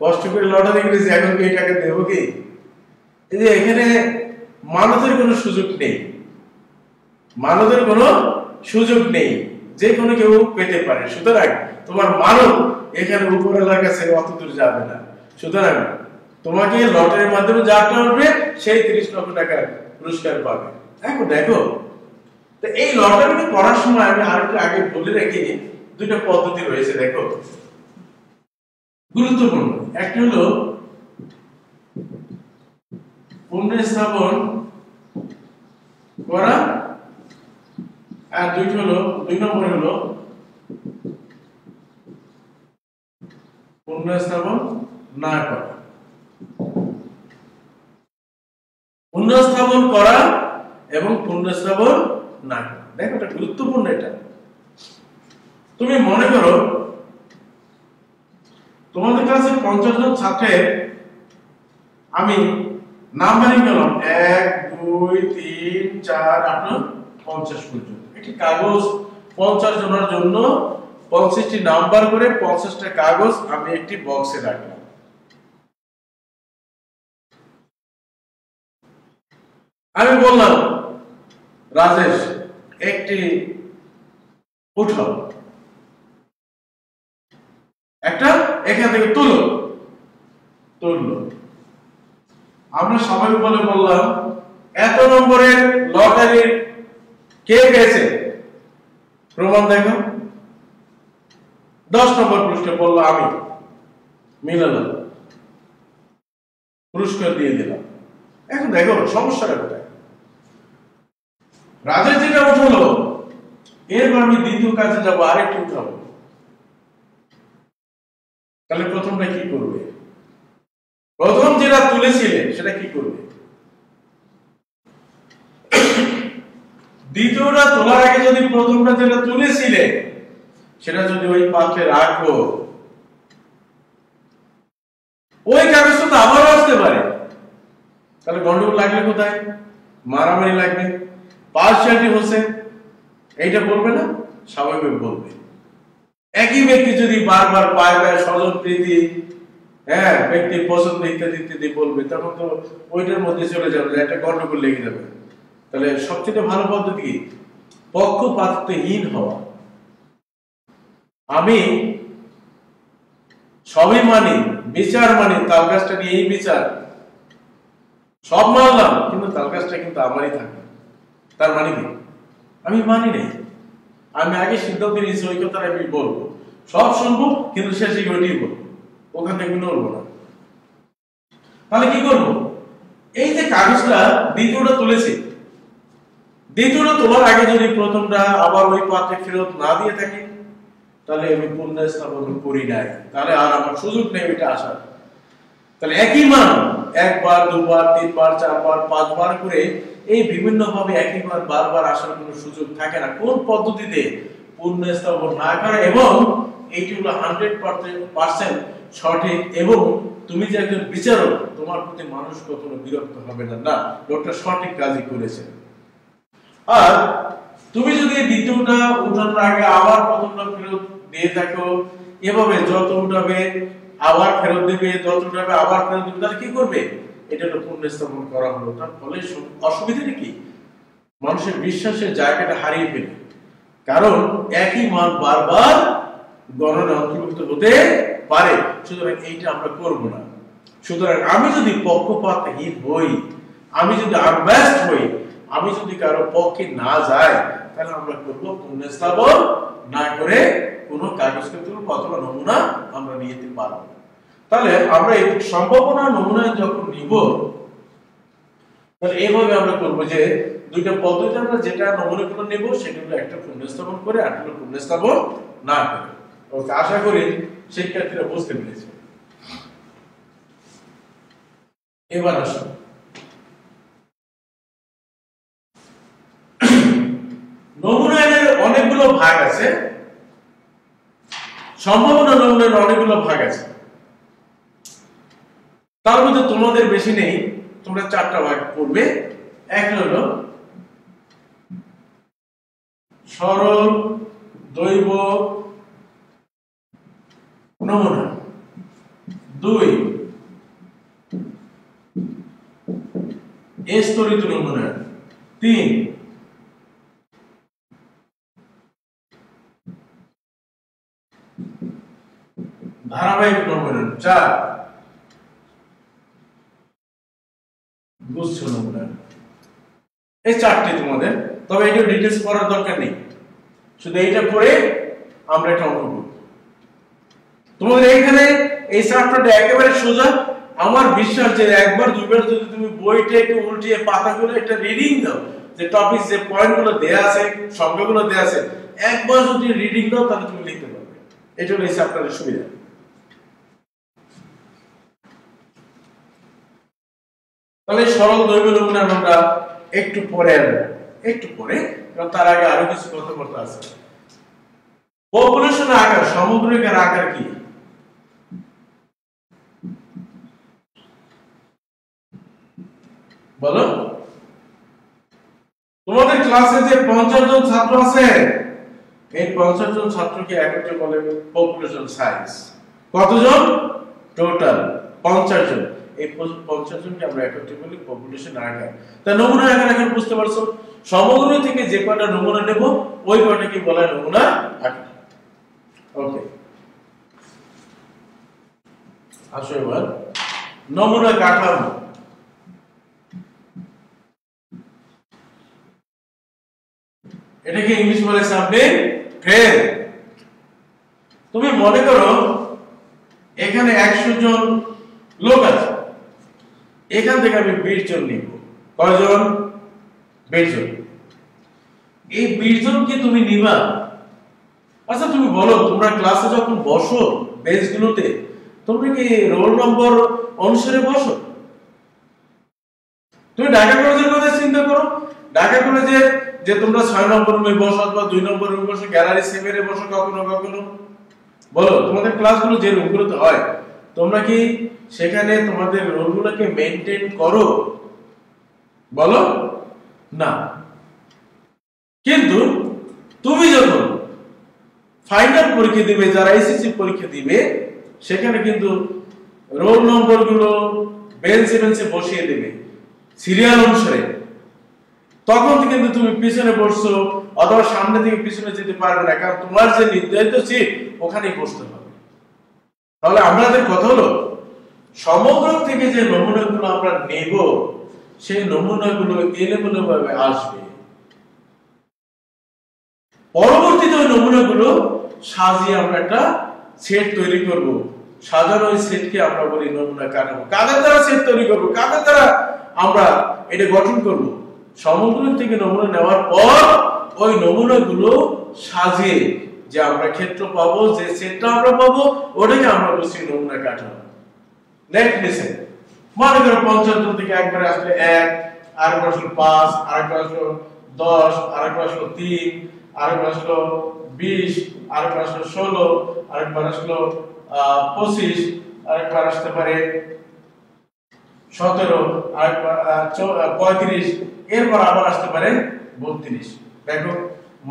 কষ্ট করে লটারি করেছি, এখন কি এই টাকা দেবো কি? এই যে এখানে মানতের কোনো সুযোগ নেই, মানতের কোনো সুযোগ নেই, যে কোনো কেউ পেতে পারে। সুতরাং তোমার মানত এখানে উপরওয়ালার কাছে অত দূর যাবে না। সুতরাং তোমাকে লটারির মাধ্যমে যাটা উঠবে সেই 30 লক্ষ টাকার পুরস্কার পাবে। এখন দেখো, তো এই লটারি করার সময় আমি আরেকটু আগে বলে রাখি, দুইটা পদ্ধতি রয়েছে। দেখো, গুরুত্বপূর্ণ। একটা হলো পুনঃস্থাপন করা, আর দুই নম্বর হলো পুনঃস্থাপন না করা। পুনঃস্থাপন করা এবং পুনঃস্থাপন না করা, দেখো এটা গুরুত্বপূর্ণ। এটা তুমি মনে করো তোমাদের কাছে 50 জন ছাত্রের আমি নাম্বারিং করলাম 1 2 3 4 আপনার 50 পর্যন্ত। একটি কাগজ 50 জনের জন্য 50টি নাম্বার করে 50টা কাগজ আমি একটি বক্সে রাখলাম। আমি বললাম রাজেশ একটি উঠাও, একটা এখান থেকে তুললো। আমরা সবাই বলে বললাম এত নম্বরের লটারি কে পেয়েছে, প্রমাণ দেখো। 10 নম্বর পুরস্কার বললো আমি, মিলালাম, পুরস্কার দিয়ে দিলাম। এখন দেখো সমস্যাটা কোথায়। রাজেশ যেটা উঠলো, এরপর আমি দ্বিতীয় কাজে যাবো, আরেকটু উঠাবো। তাহলে প্রথমটা কি করবে? প্রথম যেটা তুলেছিলে সেটা কি করবে? দ্বিতীয়টা তোলার আগে যদি প্রথমটা যেটা তুলেছিলে সেটা যদি ওই পাত্রে রাখো, ওই কাগজটা তো আবারও আসতে পারে। তাহলে গন্ডগোল লাগবে কোথায়? মারামারি লাগবে, পার্সিয়ালিটি হচ্ছে, এইটা বলবে না? স্বাভাবিক বলবে। একই ব্যক্তি যদি বারবার পায় পায় স্বজন প্রীতি, ব্যক্তির পছন্দ ইত্যাদি ইত্যাদি বলবে, তখন তো ওইটার মধ্যে চলে যাবে, একটা গন্ডগোল লেগে যাবে। তাহলে সবচেয়ে ভালো পদ্ধতি কি? পক্ষপাতহীন হওয়া। আমি সবই মানি, বিচার মানি, তাল গাছটা নিয়েই বিচার, সব মানলাম, কিন্তু তাল গাছটা কিন্তু আমারই থাকে। তার মানে কি? আমি মানি নাই। আমি আগে সিদ্ধান্ত নিয়েছি ওই কথা আমি বলবো, সব শুনবো, কিন্তু শেষে ওইটাই বলবো, ওখান থেকে নড়বো না। তাহলে কি করবো? এই যে কাগজটা দ্বিতীয়টা তুলেছি, দ্বিতীয়টা তোলার আগে যদি প্রথমটা আবার ওই পাত্রে ফেরত না দিয়ে থাকি, তাহলে আমি পুনঃস্থাপন করি নাই, তাহলে আর আমার সুযোগ নেই ওইটা আসার। তাহলে একই মান একবার, দুবার, তিনবার, চারবার, পাঁচবার করে এই বিভিন্ন ভাবে একইবার বারবার আসার কোনো সুযোগ থাকে না। কোন পদ্ধতিতে? পুনঃস্থাপন না করা, এবং এইটি হলো 100% সঠিক। এবং তুমি যে একজন বিচারক, তোমার প্রতি মানুষ কখনো বিরক্ত হবে না, না, লোকটা সঠিক কাজই করেছে। আর তুমি যদি দ্বিতীয়টা উঠানোর আগে আবার প্রথমটা ফেরত দিয়ে থাকো, এভাবে যত উঠাবে আবার ফেরত দিবে, যত উঠাবে আবার ফেরত দিবে, তাহলে কি করবে? এটা হলো পুনঃস্থাপন করা হলো। তার ফলে অসুবিধাটা কি? মানুষের বিশ্বাসের জায়গাটা হারিয়ে ফেলে, কারণ একই মান বারবার গণনা অন্তর্ভুক্ত হতে পারে। সুতরাং এইটা আমরা করব না। সুতরাং আমি যদি পক্ষপাতহীন হই, আমি যদি আনবায়াসড হই, আমি যদি কারো পক্ষে না যাই, তাহলে আমরা করব পুনঃস্থাপন না করে কোনো কাগজপত্র অথবা নমুনা আমরা নিতে পারবো। তাহলে আমরা এই সম্ভাবনা নমুনা যখন নিব, তাহলে এইভাবে আমরা করব যে দুইটা পদ্ধতি আমরা যেটা নমুনাগুলো নেব সেগুলো একটা পুনঃস্থাপন করে আর একটা পুনঃস্থাপন না করে। ওকে, আশা করি শিক্ষার্থীরা বুঝতে পেরেছে। এবার আসুন নমুনার অনেকগুলো ভাগ আছে, সম্ভাবনা নমুনার অনেকগুলো ভাগ আছে। তার মধ্যে তোমাদের বেশি নেই, তোমরা 4টা ভাগ করবে। একটা হলো সরল দৈব নমুনা, 2 স্তরিত নমুনায়ন, 3 ধারাবাহিক নমুনায়ন, 4 গুচ্ছ নমুনায়ন। এই চারটি তোমাদের, তবে এটা ডিটেইলস পড়ার দরকার নেই, শুধু এইটা পড়ে আমরা এটা অঙ্ক করব। তোমাদের এইখানে এই চ্যাপ্টারটা একেবারে সোজা। আমার বিশ্বাস যে একবার দুইবার যদি তুমি বইটা একটু উল্টিয়ে পাতাগুলো একটা রিডিং দাও, যে টপিক যে পয়েন্টগুলো দেয়া আছে, সংখ্যাগুলো দেয়া আছে, একবার যদি রিডিং দাও তাহলে তুমি লিখতে পারবে। এটা হলো এই চ্যাপ্টারের সুবিধা। তাহলে সরল দৈর্ঘ্য নমুনায়ন আমরা একটু পরে কারণ তার আগে আরো কিছু কথাবার্তা আছে। পপুলেশন আকার, সামগ্রিক আকার কি? বলো। তোমাদের ক্লাসে যে 50 জন ছাত্র আছে, এই 50 জন ছাত্রকে একত্রে বলে পপুলেশন সাইজ। কতজন? টোটাল 50 জন। এই 50 জনকে আমরা একত্রে বলি পপুলেশন আকার। তা নমুনা আকার এখন বুঝতে পারছো, সমগ্র থেকে যে কয়টা নমুনা নেব ওই কয়টাকে বলা হয় নমুনা আকার। ওকে, আসো এবার নমুনা কাঠামো। এটাকে ইংলিশ বলে স্যাম্পল ফ্রেম। তুমি মনে করো এখানে 100 জন লোক আছে, এখান থেকে আমি 20 জন নিব। কয়জন? 20 জন। এই 20 জন কি তুমি নিবা? আচ্ছা তুমি বলো, তোমরা ক্লাসে যখন বসো বেঞ্চগুলোতে, তোমরা কি রোল নম্বর অনুসারে বসো? তুমি ঢাকা কলেজের কথা চিন্তা করো, ঢাকা কলেজে যে তোমরা 6 নম্বর রুমে বসো অথবা 2 নম্বর রুমে বসো, গ্যালারি 7 এ বসো কখনো কখনো। বলো তোমাদের ক্লাসগুলো যে রুমগুলোতে হয়, তোমরা কি সেখানে তোমাদের রোলগুলোকে মেইনটেইন করো? বলো না। কিন্তু তুমি যখন ফাইনাল পরীক্ষা দিবে, যারা এসএসসি পরীক্ষা দিবে, সেখানে কিন্তু রোল নম্বরগুলো বেঞ্চে বসিয়ে দেবে সিরিয়াল অনুসারে। তখন কিন্তু তুমি পিছনে বসছো অথবা সামনে থেকে পিছনে যেতে পারবে না, কারণ তোমার যে নির্ধারিত সিট ওখানেই বসতে হবে। তাহলে আমাদের কথা হলো, সমগ্র থেকে যে নমুনাগুলো আমরা নেব, সেই নমুনাগুলো এলোমেলো ভাবে আসবে। পরবর্তীতে ওই নমুনাগুলো সাজিয়ে আমরা একটা সেট তৈরি করব। সাজানো ওই সেটকে আমরা বলি নমুনা কাঠামো। কাদের দ্বারা সেট তৈরি করব? কাদের দ্বারা আমরা এটা গঠন করব? সমগ্র থেকে নমুনা নেওয়ার পর ওই নমুনাগুলো সাজিয়ে যে আমরা ক্ষেত্র পাবো, যে সেটটা আমরা পাবো, ওটাকে আমরা বলছি নমুনা কাঠামো। নেক্সট লিসেন, মনে করো 50 জন থেকে একবারে আসলে 1, আরেকবার আসলো 5, আরেকবার আসলো 10, আরেকবার আসলো 3, আরেকবার আসলো 20, আরেকবার আসলো 16, আরেকবার আসলো 25, আরেকবার আসতে পারে 17, আরেকবার 35, এরপর আবার আসতে পারে 32। দেখো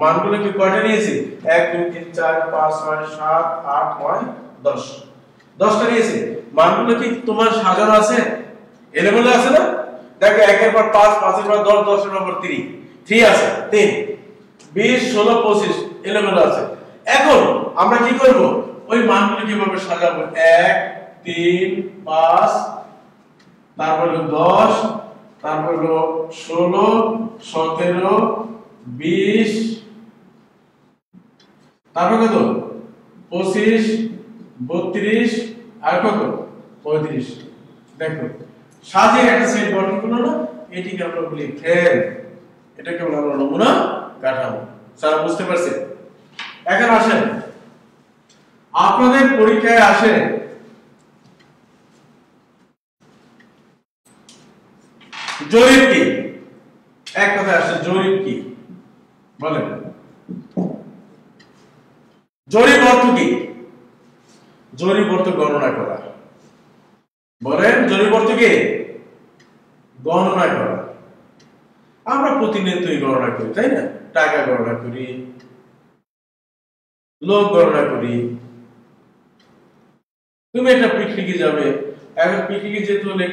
মানগুলো কি কয়টা নিয়েছে? 1 2 3 4 5 6 7 8 9 10, 10টা নিয়েছে। মানগুলো কি তোমার সাজানো আছে? এলোমেলো আছে না? দেখো 1 এর পর 5, 5 এর পর 10, 10 এর পর 3 আছে, 3 20 16 25 এলোমেলো আছে। এখন আমরা কি করব? ওই মানগুলো কিভাবে সাজাবো? 1 3 5, তারপর 10, তারপর 16 17 20, তারপর কত? 25 32 আর কত? 35। দেখো সাজিয়ে একটা সেট গঠন করলো না? এটিকে আমরা বলি ফ্রেম। এটাকে বলা হয় নমুনা কাঠামো। স্যার বুঝতে পারছে? এখন আসেন, আপনাদের পরীক্ষায় আসে জরিপ কি? এক কথায় আসে জরিপ কি বলেন? জরিপ অর্থ কি? জরিপ অর্থ গণনা করা। বলেন জরিপ অর্থ কি? গণনা করা। আমরা প্রতিনিয়তই গণনা করি, তাই না? টাকা গণনা করি, লোক গণনা করি। তুমি একটা পিকনিকে যাবে, এখন পিকনিকে যেতে হলে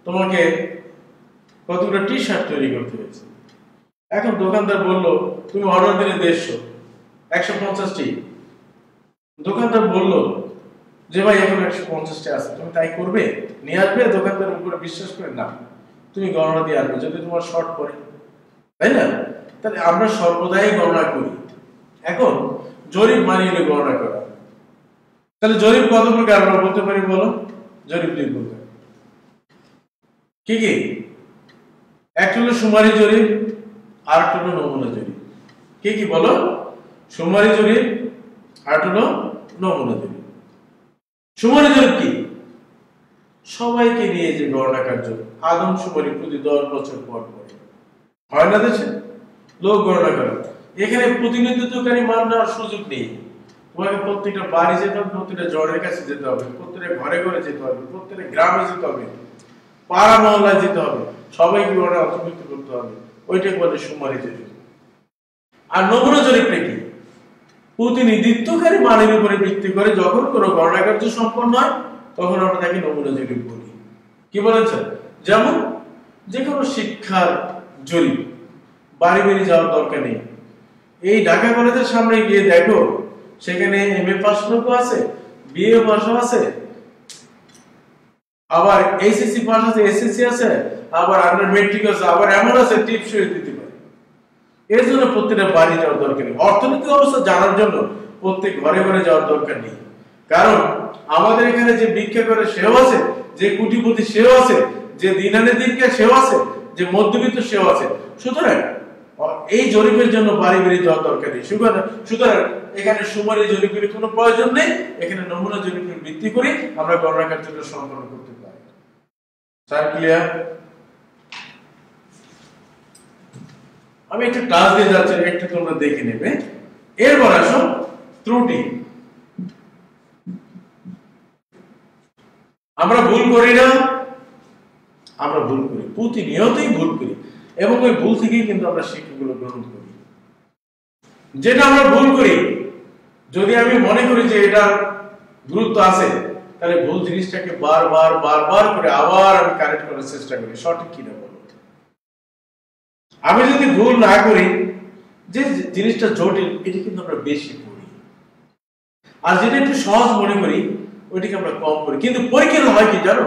তোমাকে কতগুলো টি শার্ট তৈরি করতে হয়েছে। এখন দোকানদার বলল তুমি অর্ডার দিলে 150, 150টি। দোকানদার বলল যে ভাই এখন 150টি আছে, তুমি তাই করবে, নিয়ে আসবে? দোকানদারের উপরে বিশ্বাস করে না, তুমি গণনা দিয়ে আসবে যদি তোমার শর্ট পড়ে, তাই না? তাহলে আমরা সর্বদাই গণনা করি। এখন জরিপ মানে হলো গণনা করা। তাহলে জরিপ কত প্রকার আমরা বলতে পারি বলো? জরিপ 2 প্রকার। কি কি? একটা হলো সুমারি জরিপ, আর একটা হলো নমুনা জরিপ। কি কি বলো? সুমারি জরিপ, আর হলো নমুনা জরিপ। সুমারি জরিপ কি? সবাইকে নিয়ে যে গণনা কার্য, আদমশুমারি প্রতি 10 বছর পর পর হয় না দেশে লোক গণনা করে। এখানে প্রতিনিধিত্বকারী মান নেওয়ার সুযোগ নেই। তোমাকে প্রত্যেকটা বাড়ি যেতে হবে, প্রত্যেকটা জনের কাছে যেতে হবে, প্রত্যেকটা ঘরে ঘরে যেতে হবে, প্রত্যেকটা গ্রামে যেতে হবে, পাড়া মহল্লায় যেতে হবে, সবাইকে গণনা অন্তর্ভুক্ত করতে হবে। ওইটাকে বলে সুমারি জরিপ। আর নমুনা জরিপটা কি? প্রতিনিধিত্বকারী মানের উপরে ভিত্তি করে যখন কোনো গণনা কার্য সম্পন্ন হয় তখন আমরা তাকে নমুনা জরিপ বলি। কি বলেছেন? যেমন যে কোনো শিক্ষার জরিপ, বাড়ি বাড়ি যাওয়ার দরকার নেই। এই ঢাকা কলেজের সামনে গিয়ে দেখো, সেখানে এমএ পাস লোক আছে, বিএ পাস আছে, আবার এইচএসসি পাস আছে, এসএসসি আছে, আবার আন্ডার মেট্রিক আছে, আবার এমন আছে টিপস দিতে পারে। এর জন্য প্রত্যেকটা বাড়ি যাওয়ার দরকার নেই। অর্থনৈতিক অবস্থা জানার জন্য প্রত্যেক ঘরে ঘরে যাওয়ার দরকার নেই। কারণ আমাদের এখানে যে ভিক্ষা করে সেও আছে, যে কোটিপতি সেও আছে, যে দিন আনে দিন খায় সেও আছে, যে মধ্যবিত্ত সেও আছে। সুতরাং এই জরিপের জন্য বাড়ি বাড়ি যাওয়ার দরকার নেই। সুতরাং এখানে সুমারি জরিপের কোনো প্রয়োজন নেই। এখানে নমুনা জরিপের ভিত্তি করে আমরা গণনা কার্যটা সম্পন্ন করতে পারি। Sir clear? আমি একটু টাচ দিয়ে যাচ্ছি, একটু তোমরা দেখে নেবে। এরপর আসো ত্রুটি। আমরা ভুল করি না? আমরা ভুল করি, প্রতিনিয়তই ভুল করি, এবং ওই ভুল থেকেই কিন্তু আমরা শিক্ষাগুলো গ্রহণ করি। যেটা আমরা ভুল করি, যদি আমি মনে করি যে এটা গুরুত্ব আছে, তাহলে ভুল জিনিসটাকে বারবার বারবার করে আবার আমি কারেক্ট করার চেষ্টা করি, সঠিক কিনা বলো। আমি যদি ভুল না করি, যে জিনিসটা জটিল এটি কিন্তু আমরা বেশি করি, আর যেটা একটু সহজ মনে করি ওইটাকে আমরা কম করি। কিন্তু পরীক্ষা হয় কি জানো?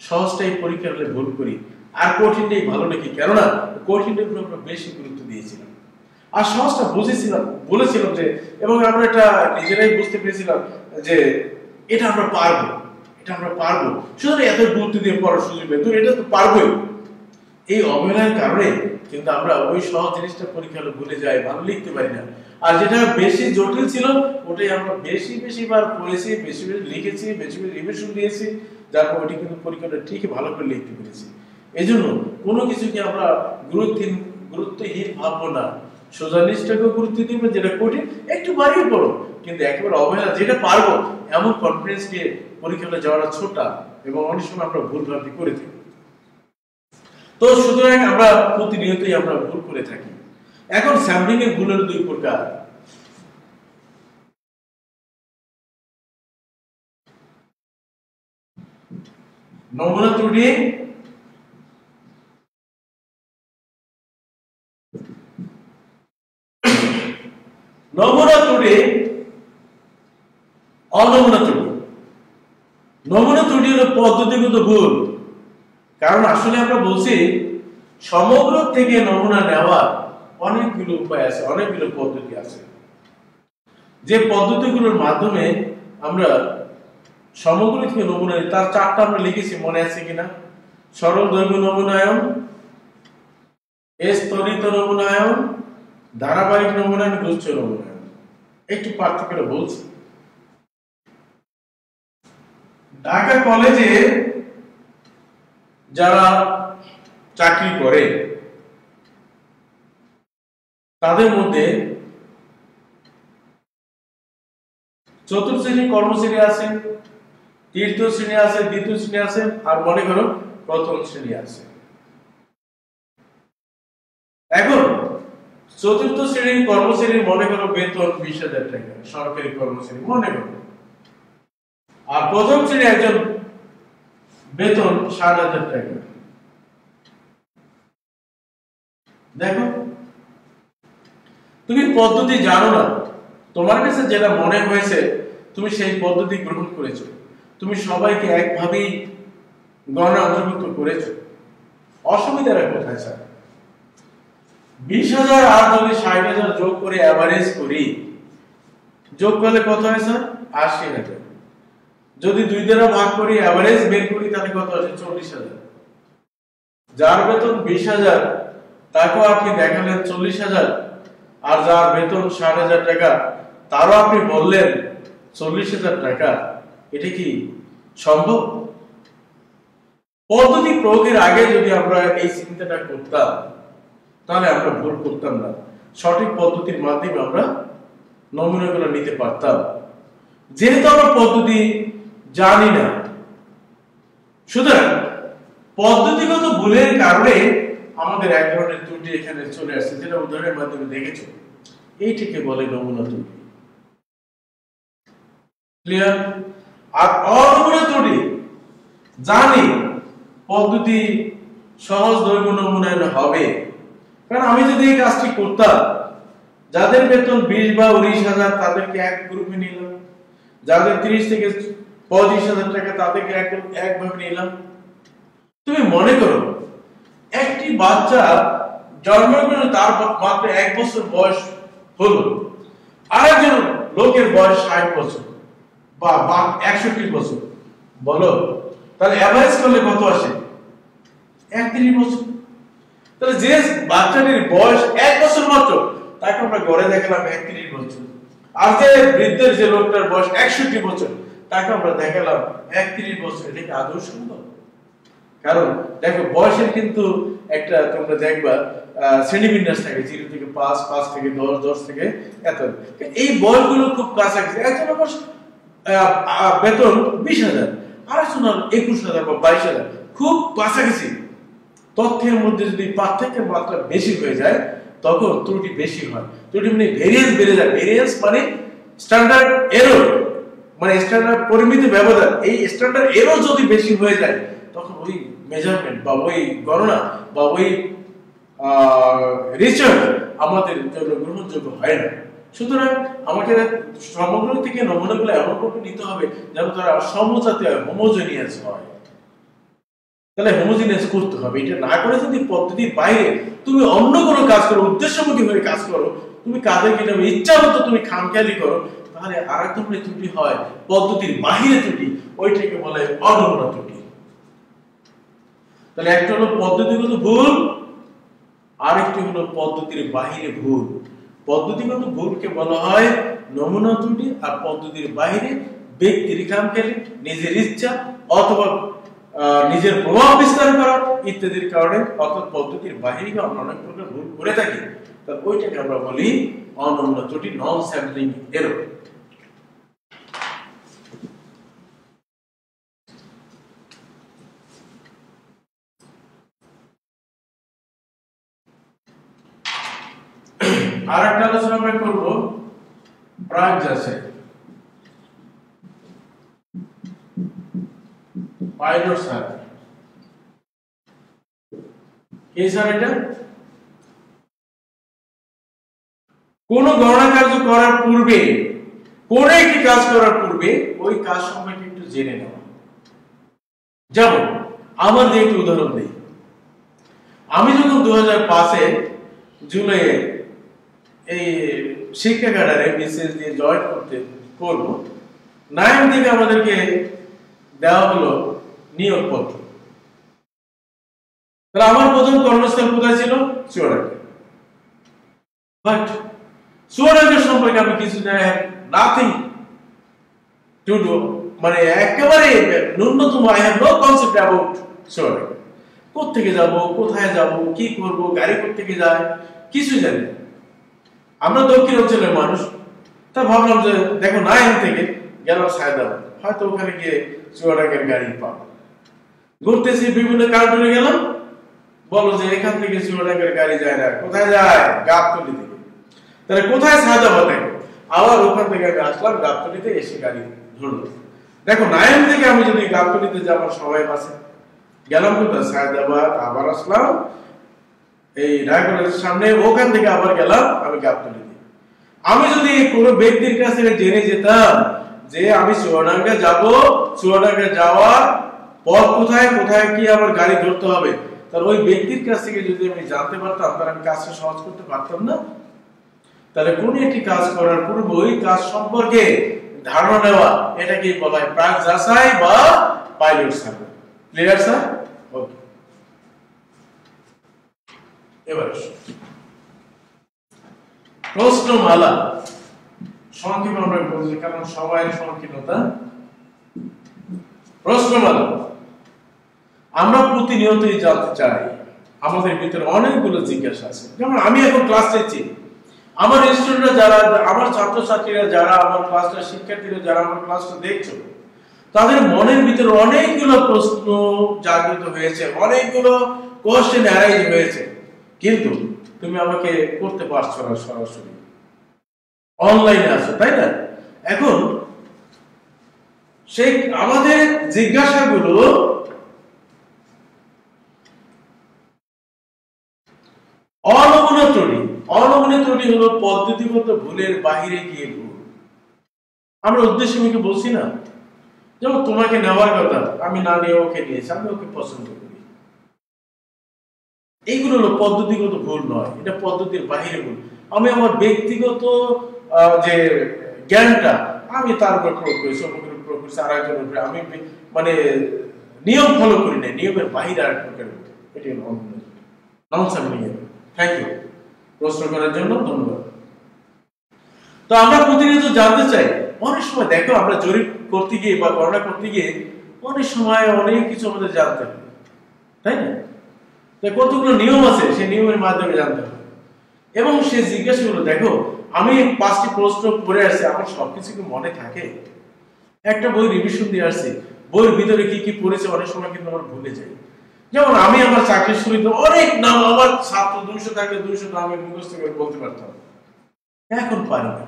সহজটাই পরীক্ষা হলে ভুল করি, আর কঠিনটাই ভালো নাকি। কেননা কঠিনটার উপর আমরা বেশি গুরুত্ব দিয়েছিলাম, আর সহজটা বুঝেছিলাম, বলেছিলাম যে, এবং আমরা এটা নিজেরাই বুঝতে পেরেছিলাম যে এটা আমরা পারবো, এটা আমরা পারবো, সুতরাং এত গুরুত্ব দিয়ে পড়ার সুযোগ নেই, তো এটা তো পারবোই। এই অবহেলার কারণে কিন্তু আমরা ওই সহজ জিনিসটা পরীক্ষা হলে ভুলে যাই, ভালো লিখতে পারি না। আর যেটা বেশি জটিল ছিল ওটাই আমরা বেশি বেশি বার পড়েছি, বেশি বেশি লিখেছি, বেশি বেশি রিভিশন দিয়েছি, যার ফলে ওইটি কিন্তু পরীক্ষাটা ঠিকই ভালো করে লিখতে পেরেছি। এই জন্য কোনো কিছুকে আমরা গুরুত্বহীন ভাববো না। সোজা জিনিসটাকে গুরুত্ব দিবে, যেটা কঠিন একটু বাড়িয়ে পড়ো, কিন্তু একেবারে অবহেলা যেটা পারবো এমন কনফিডেন্স নিয়ে পরীক্ষাটা যাওয়াটা ছোটা, এবং অনেক সময় আমরা ভুল ভ্রান্তি করে থাকি। তো সুতরাং আমরা প্রতিনিয়তই আমরা ভুল করে থাকি। এখন স্যাম্পলিং এর ভুলের 2 প্রকার। নমুনা ত্রুটি, নমুনা ত্রুটি, অনমুনা ত্রুটি। নমুনা ত্রুটি হলো পদ্ধতিগত ভুল। কারণ আসলে আমরা বলছি সমগ্র থেকে নমুনা নেওয়ার অনেকগুলো উপায় আছে, অনেকগুলো পদ্ধতি আছে, যে পদ্ধতিগুলোর মাধ্যমে আমরা সমগ্র থেকে নমুনা নিই। তার 4টা আমরা লিখেছি, মনে আছে কিনা? সরল দৈর্ঘ্য নমুনায়ন, স্তরিত নমুনায়ন, ধারাবাহিক নমুনায়ন, গুচ্ছ নমুনায়ন। একটু পার্থক্যটা বলছি। ঢাকা কলেজে যারা চাকরি করে তাদের মধ্যে 4র্থ শ্রেণী কর্মচারী আছে, 3য় শ্রেণী আছে, 2য় শ্রেণী আছে, আর মনে করো 1ম শ্রেণী আছে। এখন 4র্থ শ্রেণীর কর্মচারীর মনে করো বেতন 20,000 টাকা, সরকারি কর্মচারী মনে করো, আর 1ম শ্রেণীর একজন বেতন 60,000 টাকা। দেখো, তুমি পদ্ধতি জানো না, তোমার কাছে যেটা মনে হয়েছে তুমি সেই পদ্ধতি গ্রহণ করেছো, তুমি সবাইকে একভাবেই গণনা অন্তর্ভুক্ত করেছো। অসুবিধাটা কোথায় স্যার? 20,000 আর যদি 60,000 যোগ করে এভারেজ করি, যোগ করলে কত হয় স্যার? 80,000। যদি 2 দ্বারা ভাগ করি এভারেজ বের করি তাহলে কত আসে? 40,000। যার বেতন 20,000 তাকেও আপনি দেখালেন 40,000, আর যার বেতন 60,000 টাকা তারও আপনি বললেন 40,000 টাকা। এটা কি সম্ভব? পদ্ধতি প্রয়োগের আগে যদি আমরা এই চিন্তাটা করতাম তাহলে আমরা ভুল করতাম না, সঠিক পদ্ধতির মাধ্যমে আমরা নমুনাগুলো নিতে পারতাম। যেহেতু আমরা পদ্ধতি জানি না, সুতরাং পদ্ধতিগত ভুলের কারণে আমাদের এক ধরনের ত্রুটি এখানে চলে আসছে, যেটা উদাহরণের মাধ্যমে দেখেছো। এইটিকে বলে নমুনা ত্রুটি। ক্লিয়ার? আর অনমুনা ত্রুটি জানি পদ্ধতি সহজ দৈর্ঘ্য নমুনায়ন হবে, কারণ আমি যদি এই কাজটি করতাম, যাদের বেতন 20 বা 19,000 তাদেরকে এক গ্রুপে নিলাম, যাদের 30 থেকে 35,000 টাকা তাদেরকে একভাবে নিলাম। তুমি মনে করো একটি বাচ্চা জন্ম করে তার মাত্র 1 বছর বয়স হলো, আরেকজন লোকের বয়স 60 বছর বা 61 বছর, বলো তাহলে এভারেজ করলে কত আসে? 31 বছর। তাহলে যে বাচ্চাটির বয়স 1 বছর মাত্র তাকে আমরা গড়ে দেখালাম 31 বছর, আর যে বৃদ্ধের যে লোকটার বয়স 61 বছর তাকে আমরা দেখালাম 31 বছর। এটা কি আদৌ সম্ভব? কারণ দেখো বয়সের কিন্তু একটা তোমরা দেখবা শ্রেণীবিন্যাস থাকে, 0 থেকে 5, 5 থেকে 10, 10 থেকে এত। এই বয়সগুলো খুব কাছাকাছি। একজনের বয়স বেতন 20,000, আরেকজনের 21,000 বা 22,000, খুব কাছাকাছি। তথ্যের মধ্যে যদি পার্থক্যের মাত্রা বেশি হয়ে যায় তখন ত্রুটি বেশি হয়। ত্রুটি মানে ভেরিয়েন্স বেড়ে যায়। ভেরিয়েন্স মানে স্ট্যান্ডার্ড এরর, মানে স্ট্যান্ডার্ড পরিমিত ব্যবধান। এই স্ট্যান্ডার্ড এরর যদি বেশি হয়ে যায় তখন ওই মেজারমেন্ট বা ওই গণনা বা ওই রিসার্চ আমাদের জন্য গ্রহণযোগ্য হয় না। সুতরাং আমাকে সমগ্র থেকে নমুনাগুলো এমন ভাবে নিতে হবে যেন তারা সমজাতীয় হয়, হোমোজেনিয়াস হয়। তাহলে হোমোজেনিয়াস করতে হবে। এটা না করে যদি পদ্ধতির বাইরে তুমি অন্য কোনো কাজ করো, উদ্দেশ্যমুখী হয়ে কাজ করো, তুমি কাদেরকে নেবে ইচ্ছা মতো তুমি খামখেয়ালি করো, তাহলে আরেক ধরনের ত্রুটি হয়, পদ্ধতির বাহিরে ত্রুটি। ওইটাকে বলে অনমুনা ত্রুটি। তাহলে একটা হলো পদ্ধতিগত ভুল, আরেকটি হলো পদ্ধতির বাহিরে ভুল। পদ্ধতিগত ভুলকে বলা হয় নমুনা ত্রুটি, আর পদ্ধতির বাহিরে ব্যক্তির খামখেয়ালি, নিজের ইচ্ছা অথবা নিজের প্রভাব বিস্তার করা ইত্যাদির কারণে, অর্থাৎ পদ্ধতির বাহিরে আমরা অনেক প্রকার ভুল করে থাকি। তাহলে ওইটাকে আমরা বলি অনমুনা ত্রুটি, নন স্যাম্পলিং এরর। আর একটা আলোচনা আমরা করব প্রাক যাচাই, পাইলট স্যার। কি স্যার? এটা কোন গণনা কার্য করার পূর্বে, কোন একটি কাজ করার পূর্বে ওই কাজ সম্পর্কে একটু জেনে নেওয়া। যেমন আমার দিয়ে একটু উদাহরণ দিই। আমি যখন 2005-এ জুলাইয়ে এই শিক্ষা ক্যাডারে বিসিএস দিয়ে জয়েন করব, 9 থেকে আমাদেরকে দেওয়া হলো নিয়োগপত্র। তাহলে আমার প্রথম কর্মস্থল কোথায় ছিল? চুয়াডাঙ্গা। বাট চুয়াডাঙ্গা সম্পর্কে আমি কিছু জানি, নাথিং টু ডু, মানে একেবারে ন্যূনতম I have no concept about Chuadanga. কোত্থেকে যাব, কোথায় যাব, কি করব, গাড়ি কোত্থেকে যায়, কিছু জানি না। আমরা দক্ষিণ অঞ্চলের মানুষ, তা ভাবলাম যে দেখো 9 থেকে গেলাম সায়দাবাদ, হয়তো ওখানে গিয়ে চুয়াডাঙ্গার গাড়ি পাবো। ঘুরতেছি, বিভিন্ন কাউন্টারে গেলাম, বলো যে এখান থেকে চুয়াডাঙ্গার গাড়ি যায় না। কোথায় যায়? গাবতলী থেকে। তাহলে কোথায়? সায়দাবাদ থেকে। আবার ওখান থেকে আমি আসলাম গাবতলীতে, এসে গাড়ি ধরলো। দেখো 9 থেকে আমি যদি গাবতলীতে যাওয়ার সময় বাসে গেলাম, কোথায়? সায়দাবাদ, আবার আসলাম এই ঢাকা কলেজের সামনে, ওখান থেকে আবার গেলাম আমি গাবতলী দিয়ে। আমি যদি কোনো ব্যক্তির কাছ থেকে জেনে যেতাম যে আমি চুয়াডাঙ্গা যাব, চুয়াডাঙ্গা যাওয়ার পথ কোথায়, কোথায় কি আমার গাড়ি ধরতে হবে, তাহলে ওই ব্যক্তির কাছ থেকে যদি আমি জানতে পারতাম তাহলে আমি কাজটা সহজ করতে পারতাম না। তাহলে কোন একটি কাজ করার পূর্বে ওই কাজ সম্পর্কে ধারণা নেওয়া, এটাকে বলা হয় প্রাক যাচাই বা pilot survey. Clear sir? Okay, এবার প্রশ্নমালা সংক্ষেপে আমরা বলছি কারণ সময়ের সংকীর্ণতা। প্রশ্নমালা আমরা প্রতিনিয়তই জানতে চাই, আমাদের ভিতরে অনেকগুলো জিজ্ঞাসা আছে। যেমন আমি এখন ক্লাস নিচ্ছি, আমার স্টুডেন্টরা যারা, আমার ছাত্রছাত্রীরা যারা, আমার ক্লাসটা শিক্ষার্থীরা যারা আমার ক্লাসটা দেখছো, তাদের মনের ভিতরে অনেকগুলো প্রশ্ন জাগ্রত হয়েছে, অনেকগুলো কোশ্চেন অ্যারাইজ হয়েছে, কিন্তু তুমি আমাকে করতে পারছো না সরাসরি, অনলাইনে আছো, তাই না? এখন সেই আমাদের জিজ্ঞাসাগুলো অনমনীয় ত্রুটি। অনমনীয় ত্রুটি হলো পদ্ধতিগত ভুলের বাহিরে গিয়ে ভুল। আমরা উদ্দেশ্যে বলছি না, যেমন তোমাকে নেওয়ার কথা, আমি না নিয়ে ওকে নিয়েছি, আমি ওকে পছন্দ করি, এইগুলো হলো পদ্ধতিগত ভুল নয়, এটা পদ্ধতির বাহিরে ভুল। আমি আমার ব্যক্তিগত যে জ্ঞানটা আমি তার উপর প্রয়োগ করেছি, অমুকের উপর প্রয়োগ করেছি, আর একজনের উপরে, আমি মানে নিয়ম ফলো করি না, নিয়মের বাহিরে আর প্রকার, এটি ননসেন্স নিয়ম। থ্যাংক ইউ প্রশ্ন করার জন্য, ধন্যবাদ। তো আমরা প্রতিনিয়ত জানতে চাই, অনেক সময় দেখো আমরা জরিপ করতে গিয়ে বা গণনা করতে গিয়ে অনেক সময় অনেক কিছু আমাদের জানতে হবে, তাই না? কতগুলো নিয়ম আছে, সেই নিয়মের মাধ্যমে জানতে হবে। এবং সে জিজ্ঞাসাগুলো দেখো, আমি 5টি প্রশ্ন পড়ে আসছি, আমার সবকিছু কি মনে থাকে? একটা বই রিভিশন দিয়ে আসছি, বইয়ের ভিতরে কি কি পড়েছে অনেক সময় কিন্তু আমরা ভুলে যাই। যেমন আমি আমার চাকরির শুরুতে অনেক নাম, আমার ছাত্র 200 থাকলে 200 নাম আমি মুখস্থ করে বলতে পারতাম, এখন পারি না,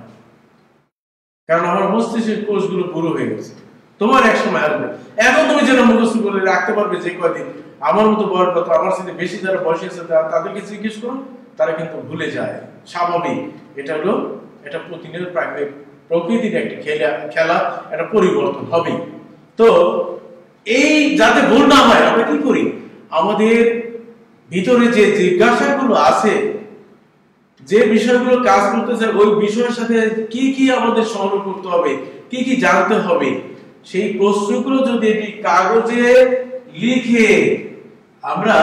কারণ আমার মস্তিষ্কের কোষগুলো পুরো হয়ে গেছে। তোমার এক সময় আসবে, এখন তুমি যেটা মুখস্থ করে রাখতে পারবে যে কয়দিন, আমার মতো বয়স কত, আমার সাথে বেশি যারা বয়সী আছে তাদেরকে জিজ্ঞেস করো, তারা কিন্তু ভুলে যায়, স্বাভাবিক। এটা হলো, এটা প্রতিনিয়ত প্রকৃতির একটা খেলা, একটা পরিবর্তন হবে। তো এই যাতে ভুল না হয় আমরা কি করি, আমাদের ভিতরে যে জিজ্ঞাসাগুলো আছে, যে বিষয়গুলো কাজ করতে চাই, ওই বিষয়ের সাথে কি কি আমাদের সংগ্রহ করতে হবে, কি কি জানতে হবে, সেই প্রশ্নগুলো যদি এটি কাগজে লিখে আমরা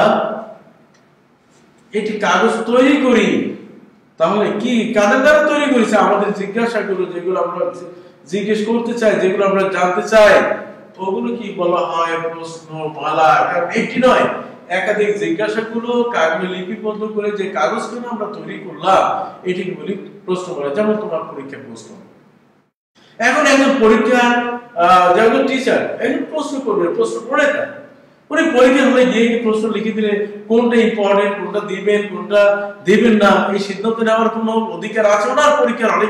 একটি কাগজ তৈরি করি, তাহলে কি কাদের দ্বারা তৈরি করেছে, আমাদের জিজ্ঞাসাগুলো যেগুলো আমরা জিজ্ঞেস করতে চাই, যেগুলো আমরা জানতে চাই, ওগুলো কি বলা হয় প্রশ্নমালা। কারণ একটি নয়, একাধিক জিজ্ঞাসাগুলো কাগজে লিপিবদ্ধ করে যে কাগজখানা আমরা তৈরি করলাম, এটিকে বলি প্রশ্নমালা। যেমন তোমার পরীক্ষার প্রশ্ন, এখন একজন পরীক্ষার যেমন টিচার একজন প্রশ্ন করবে, প্রশ্ন পড়ে না, উনি পরীক্ষা হলে গিয়ে প্রশ্ন লিখে দিলে কোনটা ইম্পর্টেন্ট, কোনটা দিবেন, কোনটা দিবেন না, এই সিদ্ধান্ত নেওয়ার কোনো অধিকার আছে ওনার পরীক্ষার হলে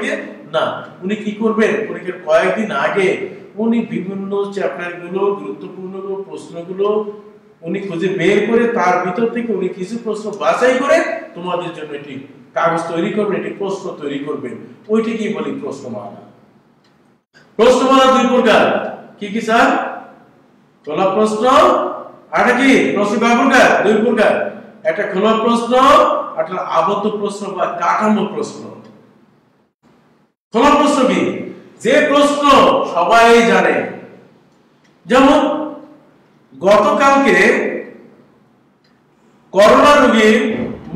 না। উনি কি করবেন, পরীক্ষার কয়েকদিন আগে উনি বিভিন্ন চ্যাপ্টার গুলো, গুরুত্বপূর্ণ প্রশ্নগুলো উনি খুঁজে বের করে তার ভিতর থেকে উনি কিছু প্রশ্ন বাছাই করে তোমাদের জন্য একটি কাগজ তৈরি করবেন, একটি প্রশ্ন তৈরি করবেন, ওইটাকে বলি প্রশ্নমালা। প্রশ্নমালা দুই প্রকার, কি কি স্যার? খোলা প্রশ্ন, আর কি প্রশ্ন কয় প্রকার? দুই প্রকার, একটা খোলা প্রশ্ন, একটা আবদ্ধ প্রশ্ন বা কাঠামো প্রশ্ন। খোলা প্রশ্ন কি? যে প্রশ্ন সবাই জানে, যেমন গতকালকে করোনা রোগীর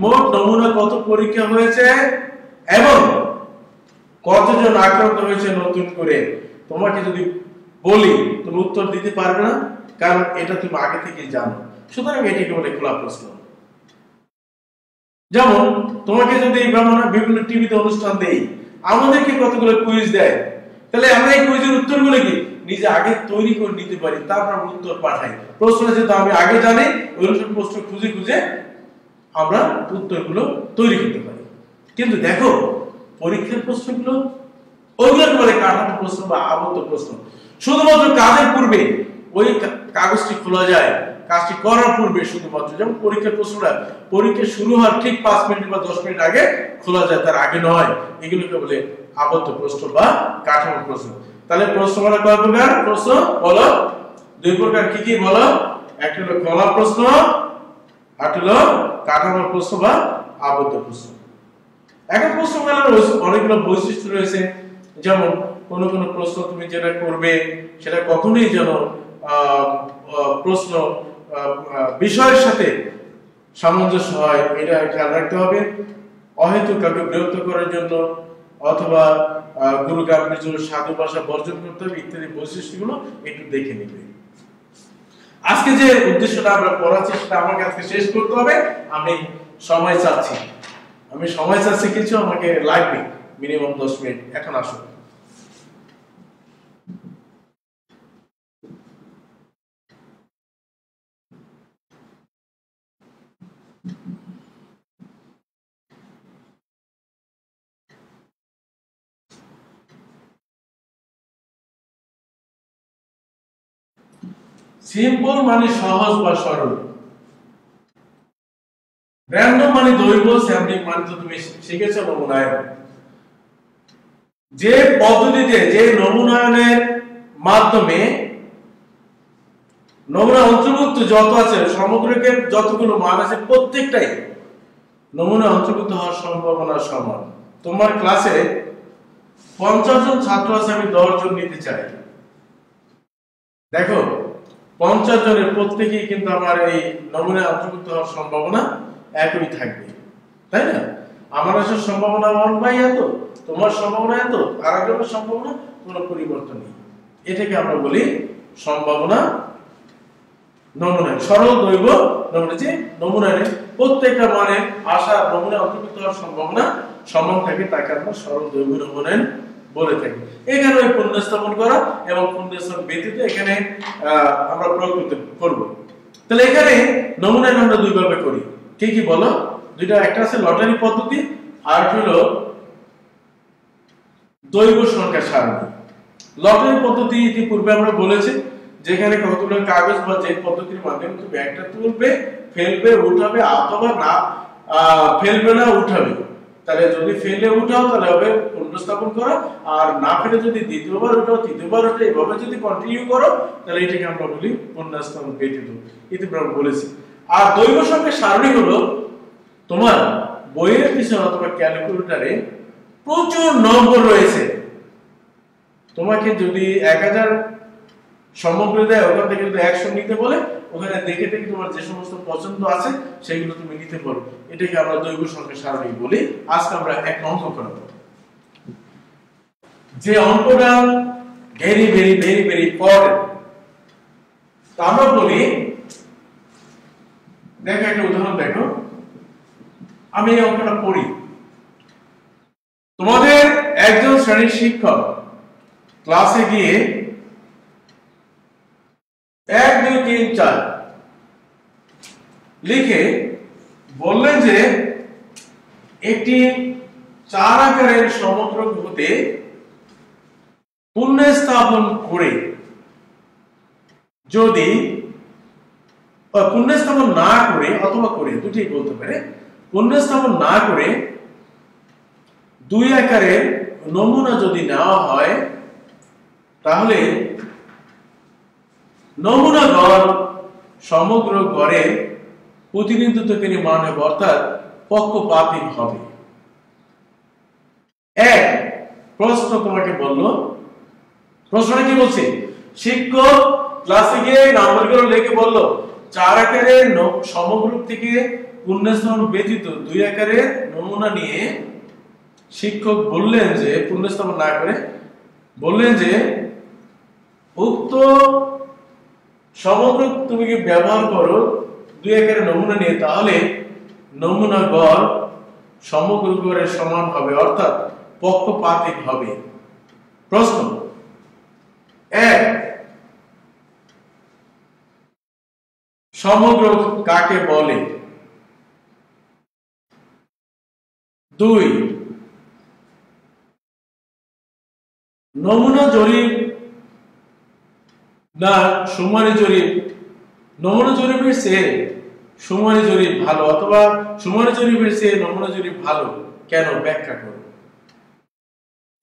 মোট নমুনা কত পরীক্ষা হয়েছে এবং কতজন আক্রান্ত হয়েছে নতুন করে, তোমাকে যদি বলি তুমি উত্তর দিতে পারবে না, কারণ এটা তুমি আগে থেকে জানো। সুতরাং এটাকে বলে খোলা প্রশ্ন। যেমন তোমাকে যদি বিভিন্ন টিভিতে অনুষ্ঠান দেই, আমাদেরকে কতগুলো কুইজ দেয়, তাহলে আমরা এই কুইজের উত্তরগুলো কি নিজে আগে তৈরি করে নিতে পারি, তারপর উত্তর পাঠাই। প্রশ্ন যেহেতু আমি আগে জানি, ওই প্রশ্ন খুঁজে খুঁজে আমরা উত্তরগুলো তৈরি করতে পারি। কিন্তু দেখো পরীক্ষার প্রশ্নগুলো ওইগুলোকে বলে কাঠামো প্রশ্ন বা আবদ্ধ প্রশ্ন। শুধুমাত্র কাজের পূর্বে ওই কাগজটি খোলা যায়, কাজটি করার পূর্বে শুধুমাত্র, যেমন পরীক্ষার প্রশ্নটা পরীক্ষা শুরু হওয়ার ঠিক 5 মিনিট বা 10 মিনিট আগে খোলা যায়, তার আগে নয়। এগুলোকে বলে আবদ্ধ প্রশ্ন বা কাঠামো প্রশ্ন। তাহলে প্রশ্ন মানে কয় প্রকার? প্রশ্ন বলো দুই প্রকার, কি কি বলো? একটা হলো খোলা প্রশ্ন, আর হলো কাঠামো প্রশ্ন বা আবদ্ধ প্রশ্ন। এখন প্রশ্ন মেলার অনেকগুলো বৈশিষ্ট্য রয়েছে, যেমন কোন কোন প্রশ্ন তুমি যেটা করবে সেটা কখনোই যেন প্রশ্ন বিষয়ের সাথে সামঞ্জস্য হয়, এটা খেয়াল রাখতে হবে। অহেতুক কাউকে বিরক্ত করার জন্য অথবা গুরু গাম্ভীর্যের জন্য সাধু ভাষা বর্জন করতে হবে, ইত্যাদি বৈশিষ্ট্যগুলো একটু দেখে নেবে। আজকে যে উদ্দেশ্যটা আমরা পড়াচ্ছি সেটা আমাকে আজকে শেষ করতে হবে। আমি সময় চাচ্ছি কিছু, আমাকে লাগবে মিনিমাম 10 মিনিট। এখন আসুন, সিম্পল মানে সহজ বা সরল, র‍্যান্ডম মানে দৈব, স্যাম্পলিং মানে তো তুমি শিখেছো নমুনায়ন। যে পদ্ধতিতে, যে নমুনায়নের মাধ্যমে নমুনা অন্তর্ভুক্ত যত আছে সমগ্রকে যতগুলো মান আছে প্রত্যেকটাই নমুনা অন্তর্ভুক্ত হওয়ার সম্ভাবনা সমান। তোমার ক্লাসে 50 জন ছাত্র আছে, আমি 10 জন নিতে চাই। দেখো 50 জনের প্রত্যেকেই কিন্তু আমার এই নমুনা অন্তর্ভুক্ত হওয়ার সম্ভাবনা একই থাকবে, তাই না? আমার আসার সম্ভাবনা 1/, এত তোমার সম্ভাবনা এত, আর একজনের সম্ভাবনা কোনো পরিবর্তন নেই। এটাকে আমরা বলি সম্ভাবনা নমুনা, সরল দৈব নমুনা। যে নমুনায় প্রত্যেকটা মানে আশা নমুনা অন্তর্ভুক্ত হওয়ার সম্ভাবনা সমান থাকে, তাকে আমরা সরল দৈব নমুনায়ন বলে থাকি। এখানে ওই পুনঃস্থাপন করা এবং পুনঃস্থাপন ব্যতীত এখানে আমরা প্রয়োগ করব। তাহলে এখানে নমুনায়ন আমরা দুই ভাবে করি, কি কি বলো? দুইটা, একটা আছে লটারি পদ্ধতি, আর হলো দৈব সংখ্যা সারণী। লটারি পদ্ধতি ইতিপূর্বে আমরা বলেছি, যেখানে কতগুলো কাগজ বা যে পদ্ধতির মাধ্যমে তুমি একটা তুলবে, ফেলবে, উঠাবে, অথবা না ফেলবে না উঠাবে। তাহলে যদি ফেলে উঠাও তাহলে হবে পুনঃস্থাপন করা, আর না ফেলে যদি দ্বিতীয়বার উঠাও, তৃতীয়বার উঠাও, এভাবে যদি কন্টিনিউ করো তাহলে এটাকে আমরা বলি পুনঃস্থাপন ব্যতীত। ইতিপূর্বে আমরা বলেছি। আর দৈব সংখ্যা সারণী হলো তোমার বইয়ের পিছনে অথবা ক্যালকুলেটরে প্রচুর নম্বর রয়েছে, তোমাকে যদি 1000 সমগ্র দেয়, ওখান থেকে যদি 100 নিতে বলে, ওখানে দেখে দেখে তোমার যে সমস্ত পছন্দ আছে সেগুলো তুমি নিতে পারো। এটাকে আমরা দৈব সংখ্যা সারণী বলি। আজকে আমরা এক অঙ্ক করব, যে অঙ্কটা very very very very important. তো আমরা বলি, দেখো একটা উদাহরণ দেখো, আমি এই অঙ্কটা পড়ি। তোমাদের একজন শ্রেণীর শিক্ষক ক্লাসে গিয়ে 1 2 3 4 লিখে বললেন যে একটি 4 আকারের সমগ্র হতে পুনঃস্থাপন করে যদি পুনঃস্থাপন না করে অথবা করে, দুটি বলতে পারে, পুনঃস্থাপন না করে 2 আকারের নমুনা যদি নেওয়া হয়, তাহলে নমুনা গড় সমগ্র গড়ের প্রতিনিধিত্বকারী মান হবে, অর্থাৎ পক্ষপাতিক হবে। এক প্রশ্ন তোমাকে বললো, প্রশ্নটা কি বলছে? শিক্ষক ক্লাসে গিয়ে নাম্বারগুলো লিখে বলল 4 আকারের সমগ্র থেকে পুনঃস্থাপন ব্যতীত 2 আকারের নমুনা নিয়ে শিক্ষক বললেন যে, পুনঃস্থাপন না করে বললেন যে উক্ত সমগ্র তুমি কি ব্যবহার করো 2 আকারের নমুনা নিয়ে, তাহলে নমুনা গড় সমগ্র গড়ের সমান হবে, অর্থাৎ পক্ষপাতিক হবে। প্রশ্ন 1 সমগ্র কাকে বলে? 2 নমুনা জরিপ না সুমারি জরিপ নমুনা জরিপের চেয়ে সময় জরিপ ভালো অথবা সময় জরিপের চেয়ে নমুনা জরিপ ভালো কেন ব্যাখ্যা করো।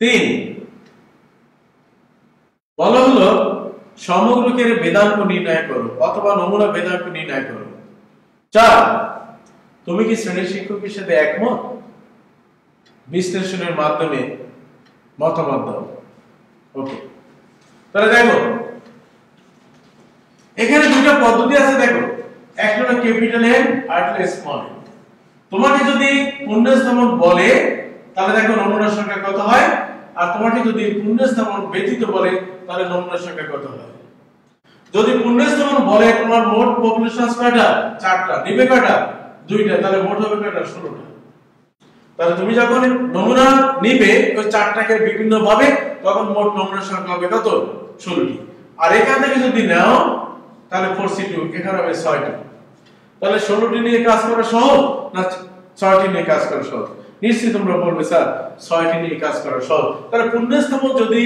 3 বলা হলো সমগ্রকের ভেদাঙ্ক নির্ণয় করো অথবা নমুনা ভেদাঙ্ক নির্ণয় করো। 4 তুমি কি শ্রেণী শিক্ষকের সাথে একমত, বিশ্লেষণের মাধ্যমে মতামত দাও। ওকে, তাহলে দেখো এখানে দুটো পদ্ধতি আছে। দেখো একটা হলো ক্যাপিটাল এন আর একটা স্মল এন। তোমাকে যদি পুনঃস্থাপন বলে তাহলে দেখো নমুনার সংখ্যা কত হয়, আর তোমাকে যদি পুনঃস্থাপন ব্যতীত বলে তাহলে নমুনার সংখ্যা কত হয়। যদি পুনঃস্থাপন বলে তোমার মোট পপুলেশন কয়টা, 4টা, নিবে কয়টা, 2টা, তাহলে মোট হবে কয়টা, 16টা। তাহলে তুমি যখন নমুনা নিবে ওই 4টাকে বিভিন্ন ভাবে, তখন মোট নমুনার সংখ্যা হবে কত, 16টি। আর এখান থেকে যদি নাও তাহলে 4c2 এখানে হবে 6টি। তাহলে 16টি নিয়ে কাজ করা সহজ না 6টি নিয়ে কাজ করা সহজ? নিশ্চয়ই তোমরা বলবে স্যার 6টি নিয়ে কাজ করা সহজ। তাহলে পুনঃস্থাপন যদি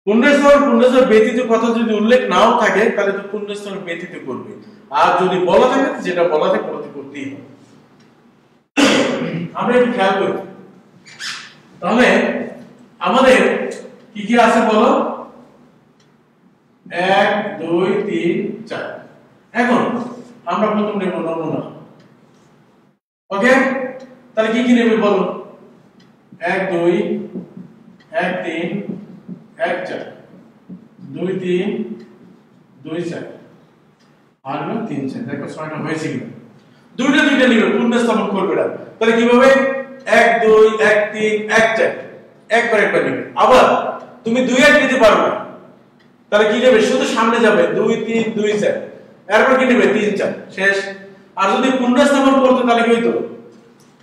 পুনঃস্থাপন ব্যতীত কথা যদি উল্লেখ নাও থাকে তাহলে তো পুনঃস্থাপন ব্যতীত করবে, আর যদি বলা থাকে যেটা বলা থাকে ওটা করতেই হবে। আমরা একটু খেয়াল করি তাহলে আমাদের কি কি আছে বলো, 1 2 3 4। এখন আমরা প্রথম নেব নমুনা। ওকে, তাহলে কি কি নেবে বলো, 1 2 1 3 1 4 2 3 2 4 আর 3 4। দেখো 6টা হয়েছে কিনা। দুইটা নিবে, পুনঃস্থাপন করবে না। তাহলে কিভাবে, 1 2 1 3 1 4 একবার নিবে। আবার তুমি 2 1 নিতে পারবে না, তাহলে কি যাবে, শুধু সামনে যাবে 2 3 2 4, এরপর কি নেবে 3 4, শেষ। আর যদি পুনঃস্থাপন করতে তাহলে কি হইতো,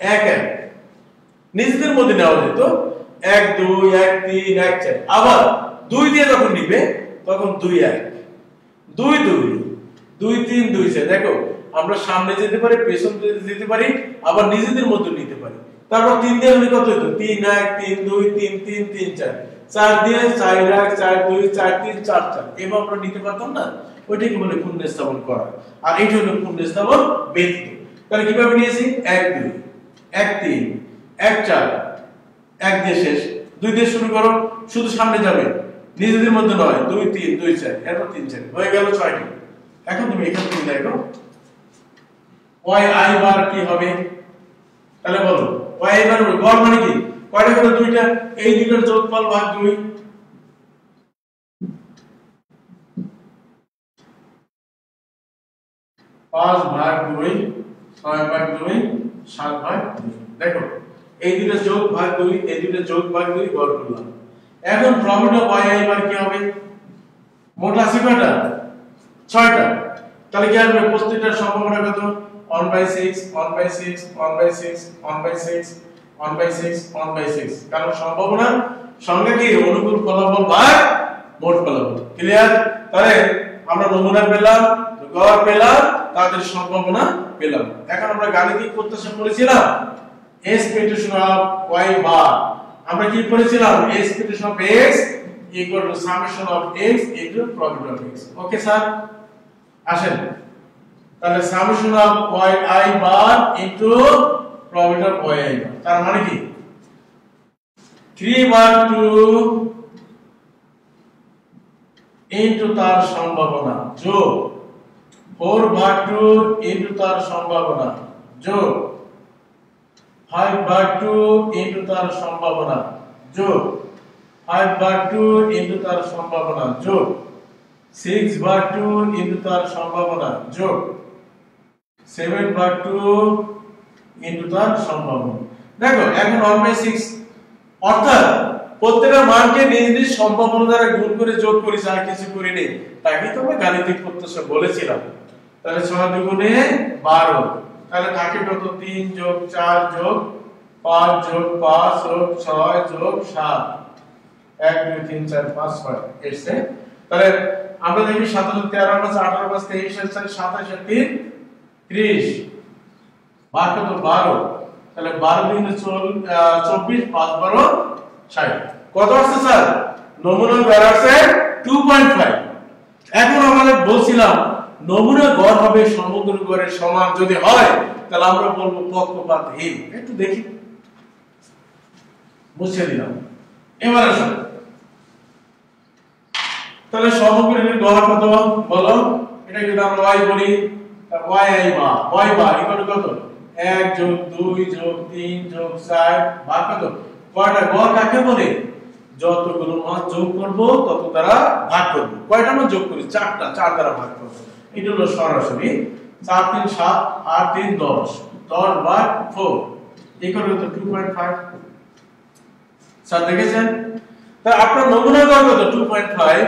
1 1 নিজেদের মধ্যে নেওয়া যেত, 1 2 1 3 1 4। আবার 2 দিয়ে যখন নিবে তখন 2 1 2 2 2 3 2 4। দেখো আমরা সামনে যেতে পারি, পেছন যেতে পারি, আবার নিজেদের মধ্যে নিতে পারি। তারপর 3 দিয়ে হলে কত হতো, 3 1 3 2 3 3 3 4, 4 দিয়ে 4 1 4 2 4 3 4 4, এভাবে আমরা নিতে পারতাম না। ওইটাকে বলে পুনঃস্থাপন করা, আর এইটা হলো পুনঃস্থাপন ব্যতীত। তাহলে কিভাবে নিয়েছি, 1 2 1 3 1 4 1 দিয়ে শেষ, 2 দিয়ে শুরু করো, শুধু সামনে যাবে, নিজেদের মধ্যে নয়, 2 3 2 4 এরপর 3 4 হয়ে গেল 6টি। এখন তুমি এখান থেকে দেখো y i বার কি হবে, তাহলে বলো y i বার গড় মানে কি, কয়টা করে, 2টা, এই দুটোর যোগফল ভাগ 2, 5 ভাগ 2 6 ভাগ 2 7 ভাগ 2। দেখো এই দুটোর যোগ ভাগ 2, এই দুটোর যোগ ভাগ 2 গড় করলাম। এখন প্রফিট অফ y i বার কি হবে, মোট আছে কয়টা, 6টা। তাহলে কি আসবে, প্রত্যেকটার সম্ভাবনা কত, 1/6 1/6 1/6 1/6 1/6 1/6। কারণ সম্ভাবনা সংখ্যা কি, অনুকূল ফলাফল ভাগ মোট ফলাফল। ক্লিয়ার? তাহলে আমরা নমুনা পেলাম, গড় পেলাম, তাদের সম্ভাবনা পেলাম। এখন আমরা গাণিতিক প্রত্যাশা করেছিলাম এক্সপেক্টেশন অফ y বার। আমরা কি করেছিলাম, expectation of x equal to summation of x into profit of x। Okay sir, আসেন তাহলে summation of y i bar into profit of y i বার, তার মানে কি 3 বার 2 ইনটু তার সম্ভাবনা যোগ 4 বার 2 ইনটু তার সম্ভাবনা যোগ 5 বার 2 ইনটু তার সম্ভাবনা যোগ 5 বার 2 ইনটু তার সম্ভাবনা যোগ 6 বার 2 ইনটু তার সম্ভাবনা যোগ 7 বার 2 ইনটু তার সম্ভাবনা। দেখো এখন 1/6, অর্থাৎ প্রত্যেকটা মানকে নিজ নিজ সম্ভাবনা দ্বারা গুণ করে যোগ করি, আর কিছু করি নেই। তাকে তো আমরা গাণিতিক প্রত্যাশা বলেছিলাম। তাহলে 6 দুগুণে 12, তাহলে থাকে কত, 3 যোগ 4 যোগ 5 যোগ 5 যোগ 6 যোগ 7, 1 2 3 4 5 6 এসে। তাহলে আমরা দেখি 17 13 5 18 5 23 27 3 30, বার কত 12, তাহলে 12 দিন 24 5 12 60। কত আসছে স্যার, নমুনা বের আসছে 2.5। এখন আমাদের বলছিলাম নমুনা গড় হবে সমগ্র গড়ের সমান যদি হয় তাহলে আমরা বলবো পক্ষপাতহীন। একটু দেখি, মুছে দিলাম। এবার আসুন, তাহলে সমগ্রের গড় কত বলো? এটা যদি আমরা y বলি, y বার কত? 1 যোগ 2 যোগ 3 যোগ 4 ভাগ কত? কয়টা গড় কাকে বলে? যতগুলো মান যোগ করব তত দ্বারা ভাগ করব। কয়টা মান যোগ করি? 4টা, 4 দ্বারা ভাগ করব। এটা হলো সরাসরি 4 3 7 8 3 10, 10 ভাগ 4 ইকুয়াল টু 2.5। স্যার দেখেছেন? তা আপনার নমুনা গড় কত? 2.5।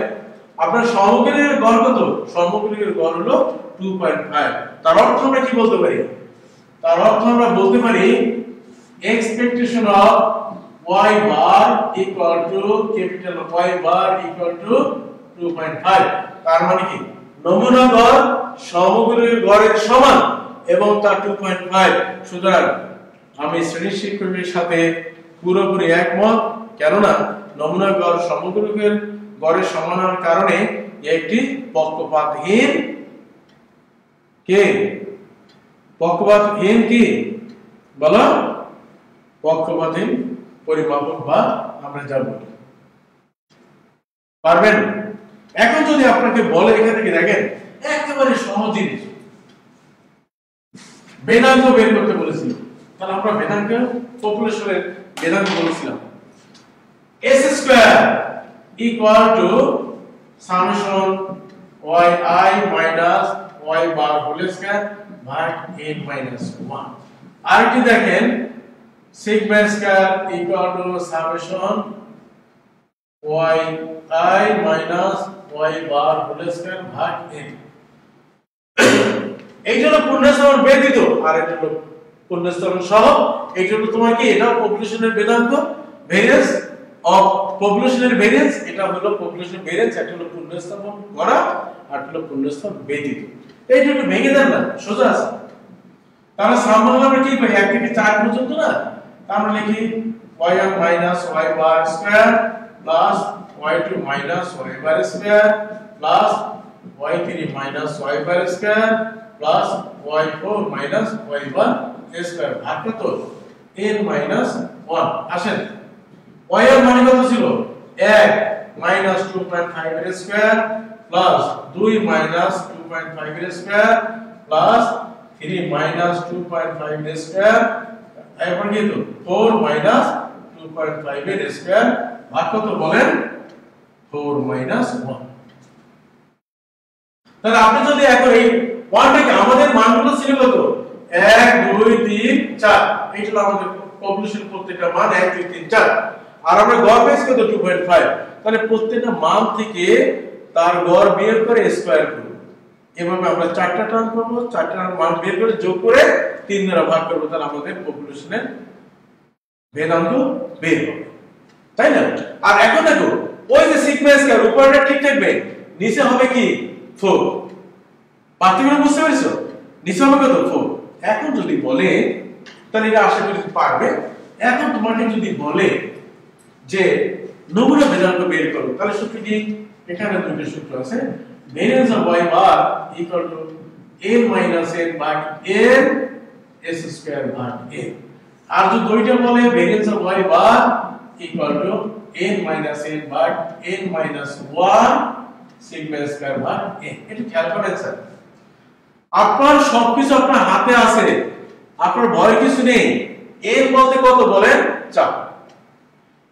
আপনার সমগ্রের গড় কত? সমগ্রের গড় হলো 2.5। তার অর্থ আমরা কি বলতে পারি? তার অর্থ আমরা বলতে পারি expectation of y bar equal to capital Y bar equal to 2.5। তার মানে কি? নমুনা গড় সমগ্রের গড়ের সমান এবং তা 2.5। সুতরাং আমি শ্রেণী শিক্ষকের সাথে পুরোপুরি একমত, কেননা নমুনা গড় সমগ্রের গড়ের সমান হওয়ার কারণে একটি পক্ষপাতহীন কি বলো? পক্ষপাতহীন পরিমাপক বা আমরা যা বলি। পারবেন? এখন যদি আপনাকে বলে, এখান থেকে দেখেন একেবারে সহজ জিনিস, বেদাঙ্ক বের করতে বলেছিল, তাহলে আমরা বেদাঙ্ক পপুলেশনের বেদাঙ্ক বলেছিলাম s square equal to summation yi minus y bar whole square ভাগ n মাইনাস 1। আরেকটি দেখেন sigma square equal to summation yi minus y bar whole square ভাগ n। এই জন্য পূর্ণস্থান ব্যতীত আর এটা হলো পূর্ণস্থান সহ। এই জন্য তোমার কি এটা পপুলেশনের বেদাঙ্ক ভেরিয়েন্স অফ পপুলেশনের ভেরিয়েন্স, এটা হলো পপুলেশন ভেরিয়েন্স, এটা হলো পূর্ণস্থাপন করা আর হলো পূর্ণস্থান ব্যতীত। এই জন্য ভেঙে দেন না, সোজা আছে। তাহলে সামনে আমরা কি পাই? 1 থেকে 4 পর্যন্ত না, তাহলে লিখি y1 minus y bar square plus y2 minus y bar square plus y3 minus y bar square plus y4 minus y bar square ভাগ কত? n minus 1। আসেন, y এর মান কত ছিল? 1 মাইনাস 2.5 এর স্কয়ার প্লাস 2 মাইনাস 2.5 এর স্কয়ার প্লাস 3 মাইনাস 2.5 এর স্কয়ার, এরপর কি তো 4 মাইনাস 2.5 এর স্কয়ার ভাগ কত বলেন? 4 মাইনাস 1। তাহলে আপনি যদি এখন এই 1টাকে, আমাদের মানগুলো ছিল কত? 1 2 3 4, এই হলো আমাদের পপুলেশন প্রত্যেকটা মান 1 2 3 4, আর আমরা গড় পেয়েছি কত? 2.5। তাহলে প্রত্যেকটা মান থেকে তার গড় বের করে স্কয়ার করব। এভাবে আমরা 4টা টার্ম করব, 4টা মান বের করে যোগ করে 3 দ্বারা ভাগ করব, তাহলে আমাদের পপুলেশনের ভেদাঙ্ক বের হবে, তাই না? আর এখন দেখো, ওই যে সিগমা স্কয়ার উপরটা ঠিক থাকবে, নিচে হবে কি? 4। পার্থক্য বুঝতে পেরেছো? নিচে হবে কত? 4। এখন যদি বলে, তাহলে এটা আশা করি পারবে। এখন তোমাকে যদি বলে যে নমুনা ভেদাঙ্ক বের করো, তাহলে সূত্র কি? এখানে দুটো সূত্র আছে। Variance of y bar equal to n minus n ভাগ n s স্কয়ার ভাগ n। আর যদি দুইটা বলে variance of y bar equal to n minus n ভাগ n মাইনাস 1 সিগমা স্কয়ার ভাগ n। এটা খেয়াল করেন স্যার, আপনার সবকিছু আপনার হাতে আছে, আপনার ভয় কিছু নেই। n বলতে কত বলেন? 4।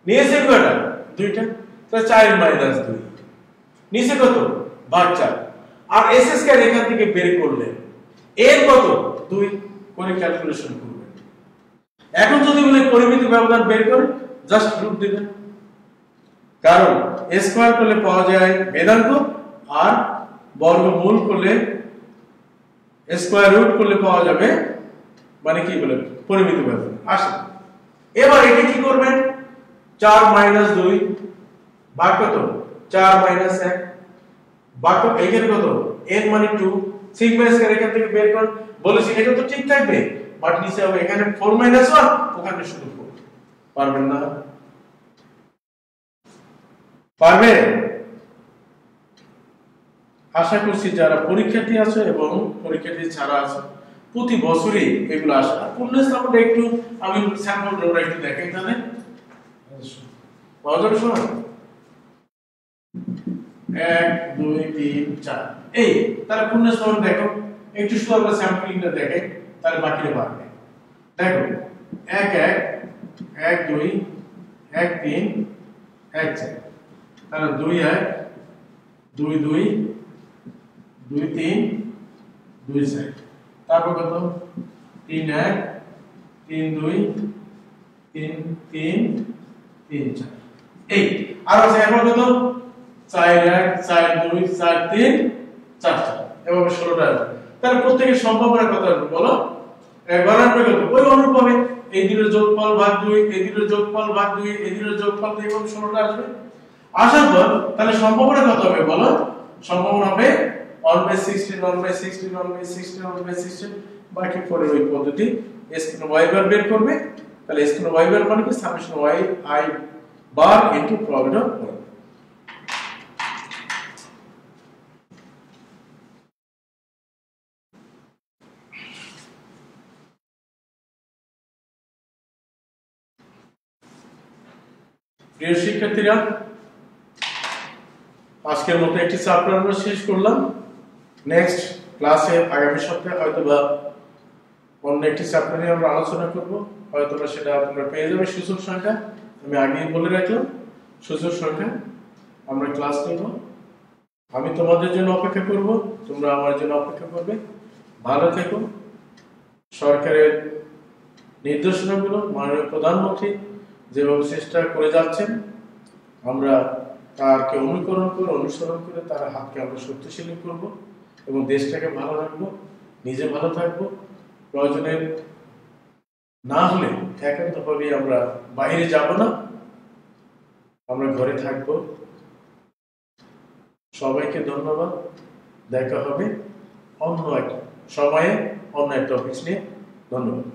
নিচে কয়টা? দুইটা, তাহলে 4 মাইনাস 2। নিচে কত? ভাগ 4। আর s স্কয়ার এখান থেকে বের করলে n কত? 2 করে ক্যালকুলেশন করবেন। এখন যদি বলে পরিমিত ব্যবধান বের করে, জাস্ট রুট দিবেন, কারণ স্কয়ার করলে পাওয়া যায় ভেদাঙ্ক, আর বর্গমূল করলে স্কয়ার রুট করলে পাওয়া যাবে মানে কি বলে পরিমিত ব্যবধান। আসেন এবার এটা কি করবেন? 4 মাইনাস 2 ভাগ কত? 4 মাইনাস 1 ভাগ এখানে কত? n মানে 2। সিগমা স্কয়ার এখান থেকে বের কর, বলেছি এটা তো ঠিক থাকবে, বাট নিচে হবে এখানে 4 মাইনাস 1, ওখানে শুধু 4। পারবেন না? পারবে? আশা করছি যারা পরীক্ষার্থী আছে এবং পরীক্ষার্থী ছাড়া আছে প্রতি বছরই এগুলো আসে। আর পুণ্যস্থাপনটা একটু আমি স্যাম্পল ড্রটা একটু দেখাই তাহলে পাওয়া সময় 1 2 3 4 এই তাহলে পুণ্যস্থাপন দেখো একটু শুধু আমরা স্যাম্পলিংটা দেখাই তাহলে বাকিটা পারবে। দেখো 1 1 1 2 1 3 1 4 তাহলে 2 1 2 2 2 3 2 4 তারপর কত 3 1 3 2 3 3 3 4 এই আর আছে এবার কত 4 1 4 2 4 3 4 4 এভাবে 16টা আছে। তাহলে প্রত্যেকের সম্ভাবনা কত হবে বলো? গণনা করে কত ওই অনুপাবে এই দুটোর যোগফল ভাগ 2 এই দুটোর যোগফল ভাগ 2 এই দুটোর যোগফল দিয়ে এভাবে 16টা আসবে। আসার পর তাহলে সম্ভাবনা কত হবে বলো? সম্ভাবনা হবে 1/16 1/16 1/16 1/16 বাকি পরে ওই পদ্ধতি s কোন y বার বের করবে। তাহলে s কোন y বার মানে কি summation y I bar into probability of y। প্রিয় শিক্ষার্থীরা আজকের মতো একটি চ্যাপ্টার আমরা শেষ করলাম। নেক্সট ক্লাসে আগামী সপ্তাহে হয়তোবা অন্য একটি চ্যাপ্টার নিয়ে আমরা আলোচনা করব। হয়তোবা সেটা তোমরা পেয়ে যাবে সূচক সংখ্যা। আমি আগেই বলে রাখলাম সূচক সংখ্যা আমরা ক্লাস নেব। আমি তোমাদের জন্য অপেক্ষা করব, তোমরা আমার জন্য অপেক্ষা করবে। ভালো থেকো। সরকারের নির্দেশনাগুলো মাননীয় প্রধানমন্ত্রী যেভাবে চেষ্টা করে যাচ্ছেন আমরা তারকে অনুকরণ করে অনুসরণ করে তার হাতকে আমরা শক্তিশালী করব এবং দেশটাকে ভালো রাখবো, নিজে ভালো থাকবো। প্রয়োজনে না হলে একান্তভাবে আমরা বাইরে যাব না, আমরা ঘরে থাকবো। সবাইকে ধন্যবাদ। দেখা হবে অন্য একটা সময়ে অন্য একটা টপিক নিয়ে। ধন্যবাদ।